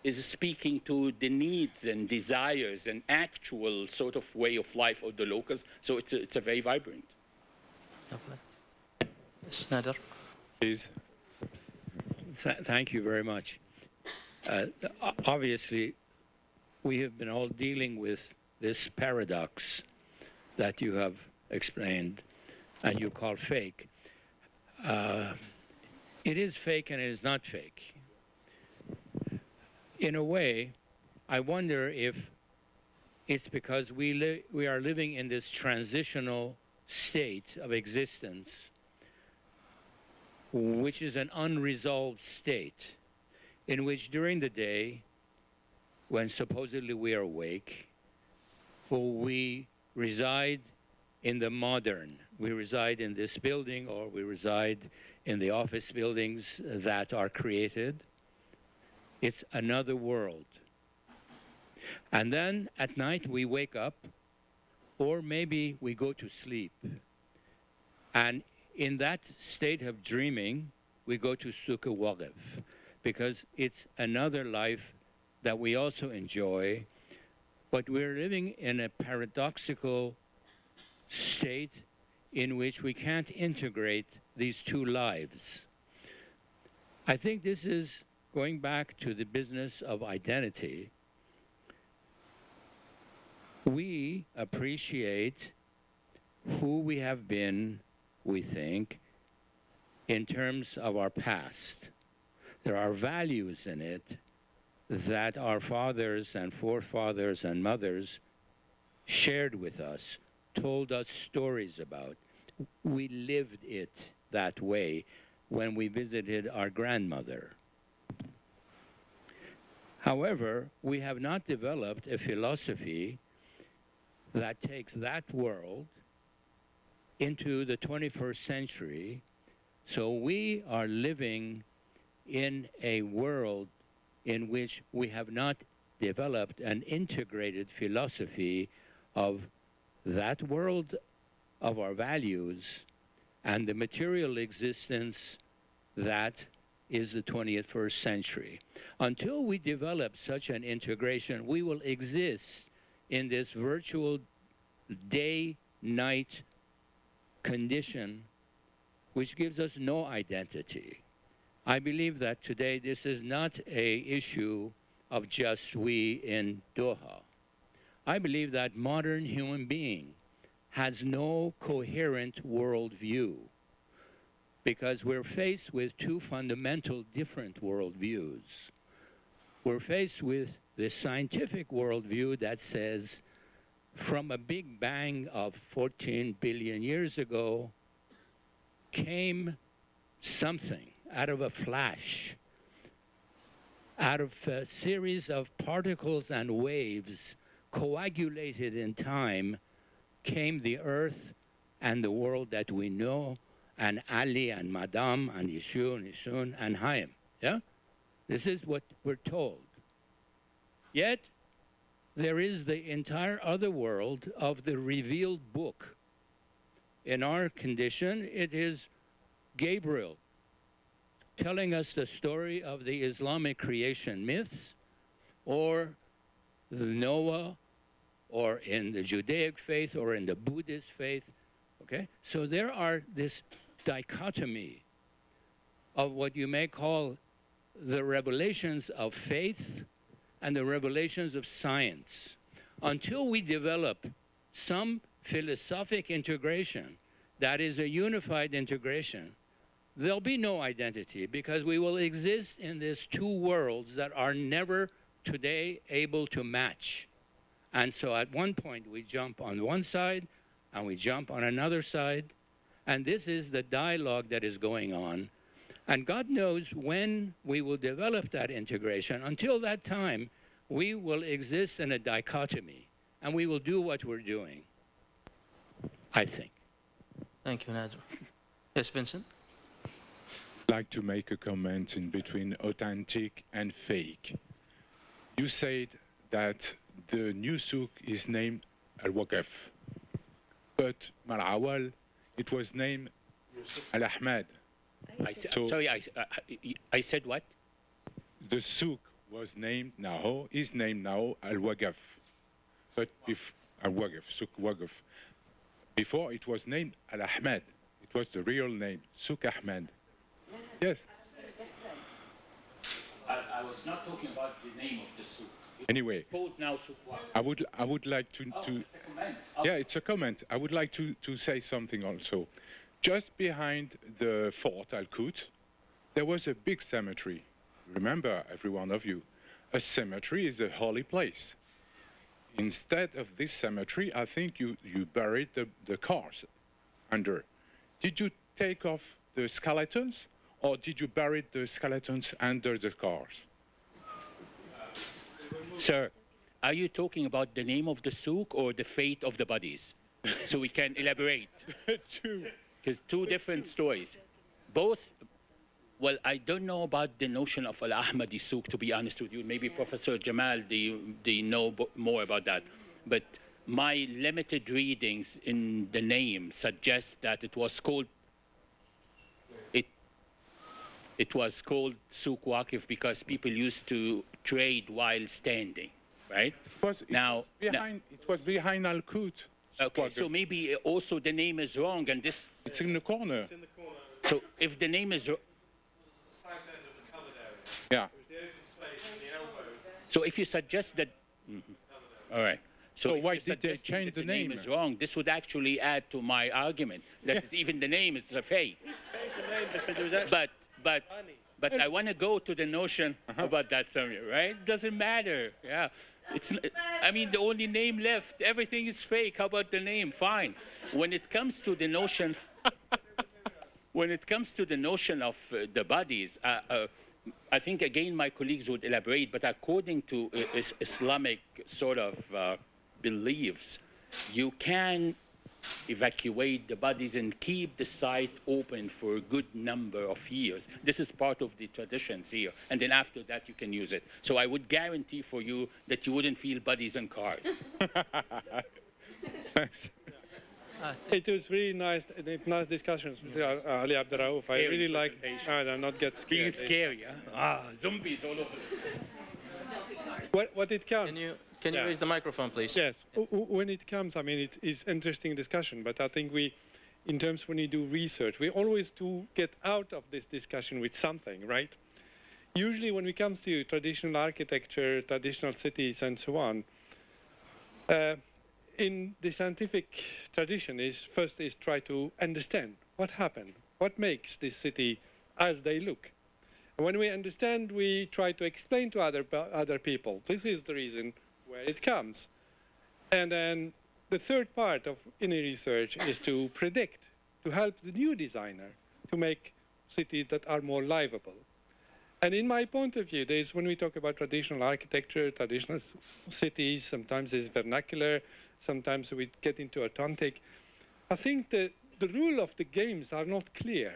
Speaker 6: is speaking to the needs and desires and actual sort of way of life of the locals. So it's a very vibrant.
Speaker 1: Snyder.
Speaker 8: Please. Thank you very much. Obviously, we have been all dealing with this paradox that you have explained and you call fake. It is fake and it is not fake. In a way, I wonder if it's because we are living in this transitional state of existence, which is an unresolved state, in which during the day, when supposedly we are awake, we reside in the modern. We reside in this building, or we reside in the office buildings that are created. It's another world. And then at night we wake up, or maybe we go to sleep. And in that state of dreaming, we go to Souq Waqif, because it's another life that we also enjoy, but we're living in a paradoxical state in which we can't integrate these two lives. I think this is going back to the business of identity. We appreciate who we have been, we think, in terms of our past. There are values in it that our fathers and forefathers and mothers shared with us, told us stories about. We lived it that way when we visited our grandmother. However, we have not developed a philosophy that takes that world into the 21st century. So we are living in a world in which we have not developed an integrated philosophy of that world of our values and the material existence that is the 21st century. Until we develop such an integration, we will exist in this virtual day-night condition which gives us no identity. I believe that today this is not an issue of just we in Doha. I believe that modern human being has no coherent worldview because we're faced with two fundamental different worldviews. We're faced with the scientific worldview that says from a big bang of 14 billion years ago came something out of a flash, out of a series of particles and waves coagulated in time, came the earth and the world that we know, and Ali and Madame and Yeshua and Yeshun and Haitham. Yeah? This is what we're told. Yet, there is the entire other world of the revealed book. In our condition, it is Gabriel telling us the story of the Islamic creation myths, or the Noah, or in the Judaic faith, or in the Buddhist faith, okay? So there are this dichotomy of what you may call the revelations of faith and the revelations of science. Until we develop some philosophic integration that is a unified integration, there'll be no identity because we will exist in these two worlds that are never today able to match. And so at one point we jump on one side and we jump on another side. And this is the dialogue that is going on. And God knows when we will develop that integration. Until that time, we will exist in a dichotomy and we will do what we're doing, I think.
Speaker 1: Thank you, Nader. Yes, Vincent?
Speaker 9: I'd like to make a comment in between authentic and fake. You said that the new souk is named Al-Waqif, but Marawal, it was named Al-Ahmad.
Speaker 6: I said what?
Speaker 9: The souk was named now, is named now Al-Waqif, but if Al-Waqif, Souk Waqif. Before it was named Al-Ahmad. It was the real name, Souk Ahmad. Yes.
Speaker 6: I was not talking about the name of the souk.
Speaker 9: Anyway,
Speaker 6: Now
Speaker 9: I would like to
Speaker 6: it's a comment.
Speaker 9: yeah, it's a comment. I would like to say something also. Just behind the fort Al-Qut, there was a big cemetery. Remember, every one of you, a cemetery is a holy place. Instead of this cemetery, I think you buried the cars under. Did you take off the skeletons, or did you bury the skeletons under the cars?
Speaker 6: Sir, are you talking about the name of the souk or the fate of the bodies? So we can elaborate. Because two different stories. Both, well, I don't know about the notion of Al-Hamadi souk, to be honest with you. Maybe Professor Djamel, they know more about that. But my limited readings in the name suggest that it was called Souq Waqif because people used to trade while standing, right?
Speaker 9: It was behind Al-Qut.
Speaker 6: Okay, so maybe also the name is wrong, and this.
Speaker 9: It's in the corner.
Speaker 6: It's in the corner. So if the name is wrong.
Speaker 7: South end of the covered area.
Speaker 9: Yeah.
Speaker 7: It was the open space in the elbow.
Speaker 6: So if you suggest that. All right.
Speaker 9: So
Speaker 6: if
Speaker 9: why
Speaker 6: you
Speaker 9: did they
Speaker 6: suggest
Speaker 9: change
Speaker 6: that
Speaker 9: the name?
Speaker 6: Is wrong, this would actually add to my argument that even the name is a fake.
Speaker 7: Because it was actually
Speaker 6: But I want to go to the notion about that somewhere, right? Doesn't matter. Yeah. I mean, the only name left, everything is fake. How about the name? Fine. When it comes to the notion, of the bodies, I think again my colleagues would elaborate. But according to Islamic sort of beliefs, you can evacuate the bodies and keep the site open for a good number of years. This is part of the traditions here. And then after that, you can use it. So I would guarantee for you that you wouldn't feel bodies in cars.
Speaker 9: Thanks.
Speaker 10: It was really nice discussions with Ali Abdurraouf. I really like not get scared.
Speaker 6: Being scary, huh? Zombies all over.
Speaker 10: What it counts.
Speaker 1: Can you raise the microphone, please?
Speaker 10: Yes. When it comes, I mean, it is interesting discussion, but I think in terms when you do research, we always do get out of this discussion with something, right? Usually when it comes to traditional architecture, traditional cities, and so on, in the scientific tradition first is try to understand what happened, what makes this city as they look. And when we understand, we try to explain to other people, this is the reason where it comes. And then the third part of any research is to predict, to help the new designer to make cities that are more livable. And in my point of view, when we talk about traditional architecture, traditional cities, sometimes it's vernacular, sometimes we get into authentic. I think the rule of the games are not clear.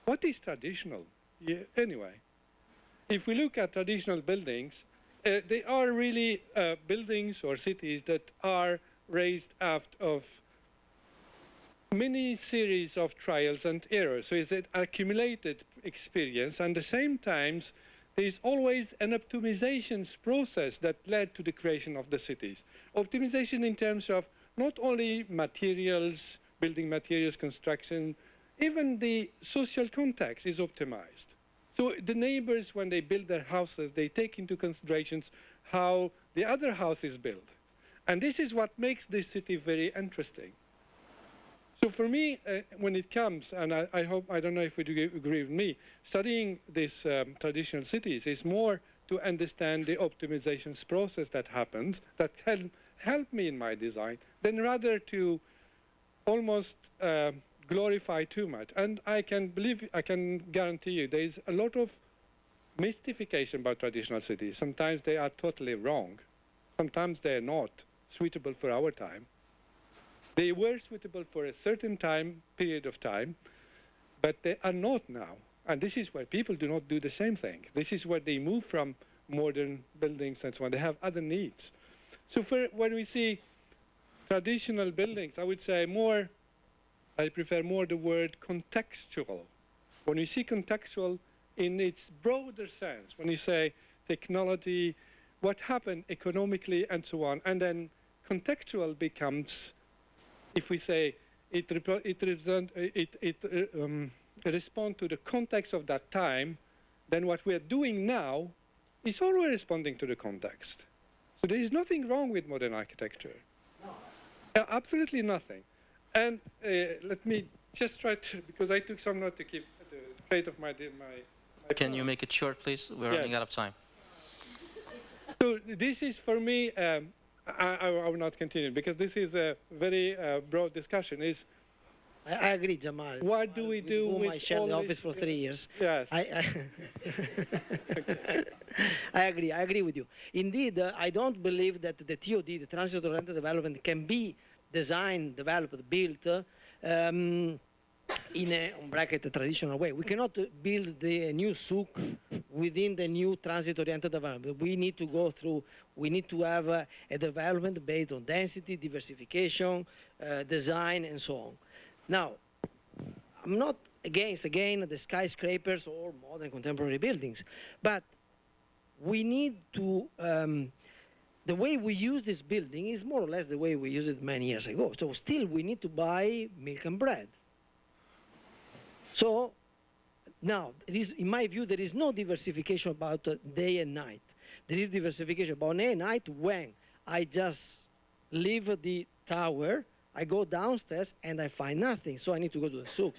Speaker 10: What is traditional? Yeah, anyway, if we look at traditional buildings, they are really buildings or cities that are raised out of many series of trials and errors. So it's an accumulated experience, and at the same time, there is always an optimization process that led to the creation of the cities. Optimization in terms of not only materials, building materials, construction, even the social context is optimized. So the neighbors, when they build their houses, they take into considerations how the other house is built. And this is what makes this city very interesting. So for me, when it comes, and I don't know if you agree with me, studying these traditional cities is more to understand the optimizations process that happens, that help me in my design, than rather to almost glorify too much. And I can guarantee you there is a lot of mystification about traditional cities. Sometimes they are totally wrong. Sometimes they are not suitable for our time. They were suitable for a certain period of time, but they are not now. And this is why people do not do the same thing. This is where they move from modern buildings and so on. They have other needs. So when we see traditional buildings, I would say I prefer more the word contextual. When you see contextual in its broader sense, when you say technology, what happened economically and so on, and then contextual becomes, if we say it responds to the context of that time, then what we are doing now is always responding to the context. So there is nothing wrong with modern architecture. No. Absolutely nothing. And let me just try to, because I took some note to keep fate of my
Speaker 1: Can you make it short, please? We're running out of time.
Speaker 10: So this is for me, I will not continue because this is a very broad discussion.
Speaker 5: I agree, Jamal.
Speaker 10: What do we do with
Speaker 5: I shared the office for 3 years.
Speaker 10: Yes.
Speaker 5: I agree with you. Indeed, I don't believe that the TOD, the transit-oriented development, can be designed, developed, built in a, on bracket, a traditional way. We cannot build the new Souq within the new transit-oriented development. We need to go through, we need to have a development based on density, diversification, design, and so on. Now, I'm not against, again, the skyscrapers or modern contemporary buildings, but we need to, the way we use this building is more or less the way we used it many years ago. So still we need to buy milk and bread. So now, in my view, there is no diversification about day and night. There is diversification about day and night when I just leave the tower, I go downstairs and I find nothing, so I need to go to the Souq.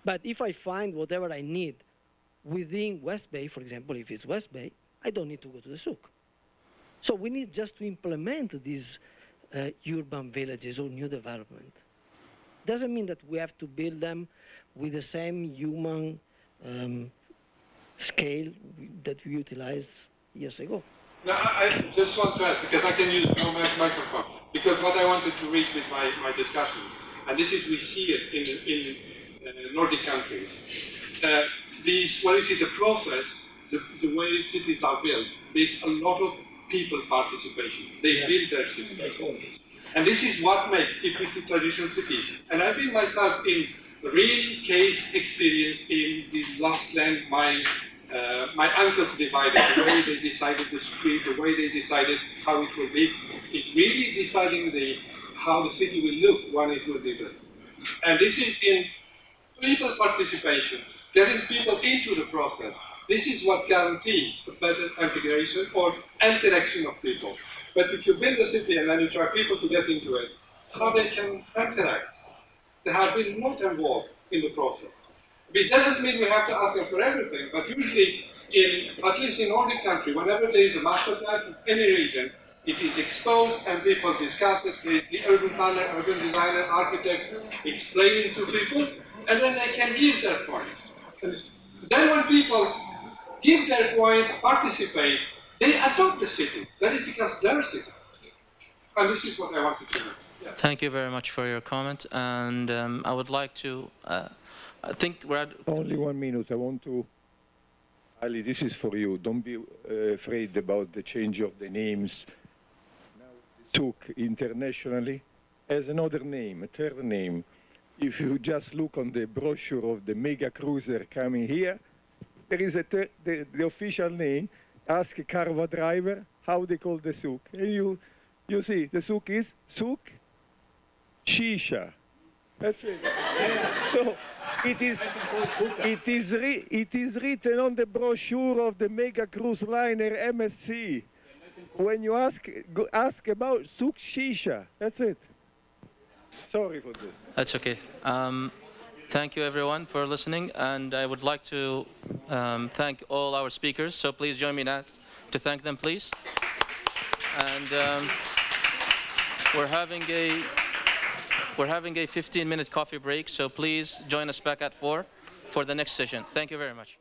Speaker 5: But if I find whatever I need within West Bay, for example, if it's West Bay, I don't need to go to the Souq. So we need just to implement these urban villages or new development. Doesn't mean that we have to build them with the same human scale that we utilized years ago.
Speaker 10: No, I just want to ask, because I can use no microphone, because what I wanted to reach with my discussions, and this is, we see it in Nordic countries, what is it, the process, the way cities are built, there's a lot of people participation. They build their systems. And this is what makes, if we see traditional cities, and I've been myself in real case experience in the last land, my uncles divided, the way they decided the street, the way they decided how it will be. It's really deciding how the city will look when it will be built. And this is in people participations, getting people into the process. This is what guarantees a better integration or interaction of people. But if you build a city and then you try people to get into it, how they can interact? They have been not involved in the process. It doesn't mean we have to ask them for everything, but usually, at least in Nordic country, whenever there is a master plan in any region, it is exposed and people discuss it with the urban planner, urban designer, architect, explaining to people, and then they can give their points. And then when people give their point, participate, they adopt the city. Then it becomes their city. And this is what I wanted to do. Yeah.
Speaker 1: Thank you very much for your comment. And I would like to, I think we're at...
Speaker 11: Only 1 minute. I want to... Ali, this is for you. Don't be afraid about the change of the names. Now, Souq internationally has another name, a third name. If you just look on the brochure of the mega cruiser coming here, there is the official name. Ask a Carva driver how they call the Souq. And you see, the Souq is Souq Shisha. That's it. So it is written on the brochure of the mega cruise liner MSC. When you ask about Souq Shisha, that's it. Sorry for this.
Speaker 1: That's okay. Thank you, everyone, for listening. And I would like to thank all our speakers. So please join me now to thank them, please. And we're having a 15-minute coffee break. So please join us back at 4 for the next session. Thank you very much.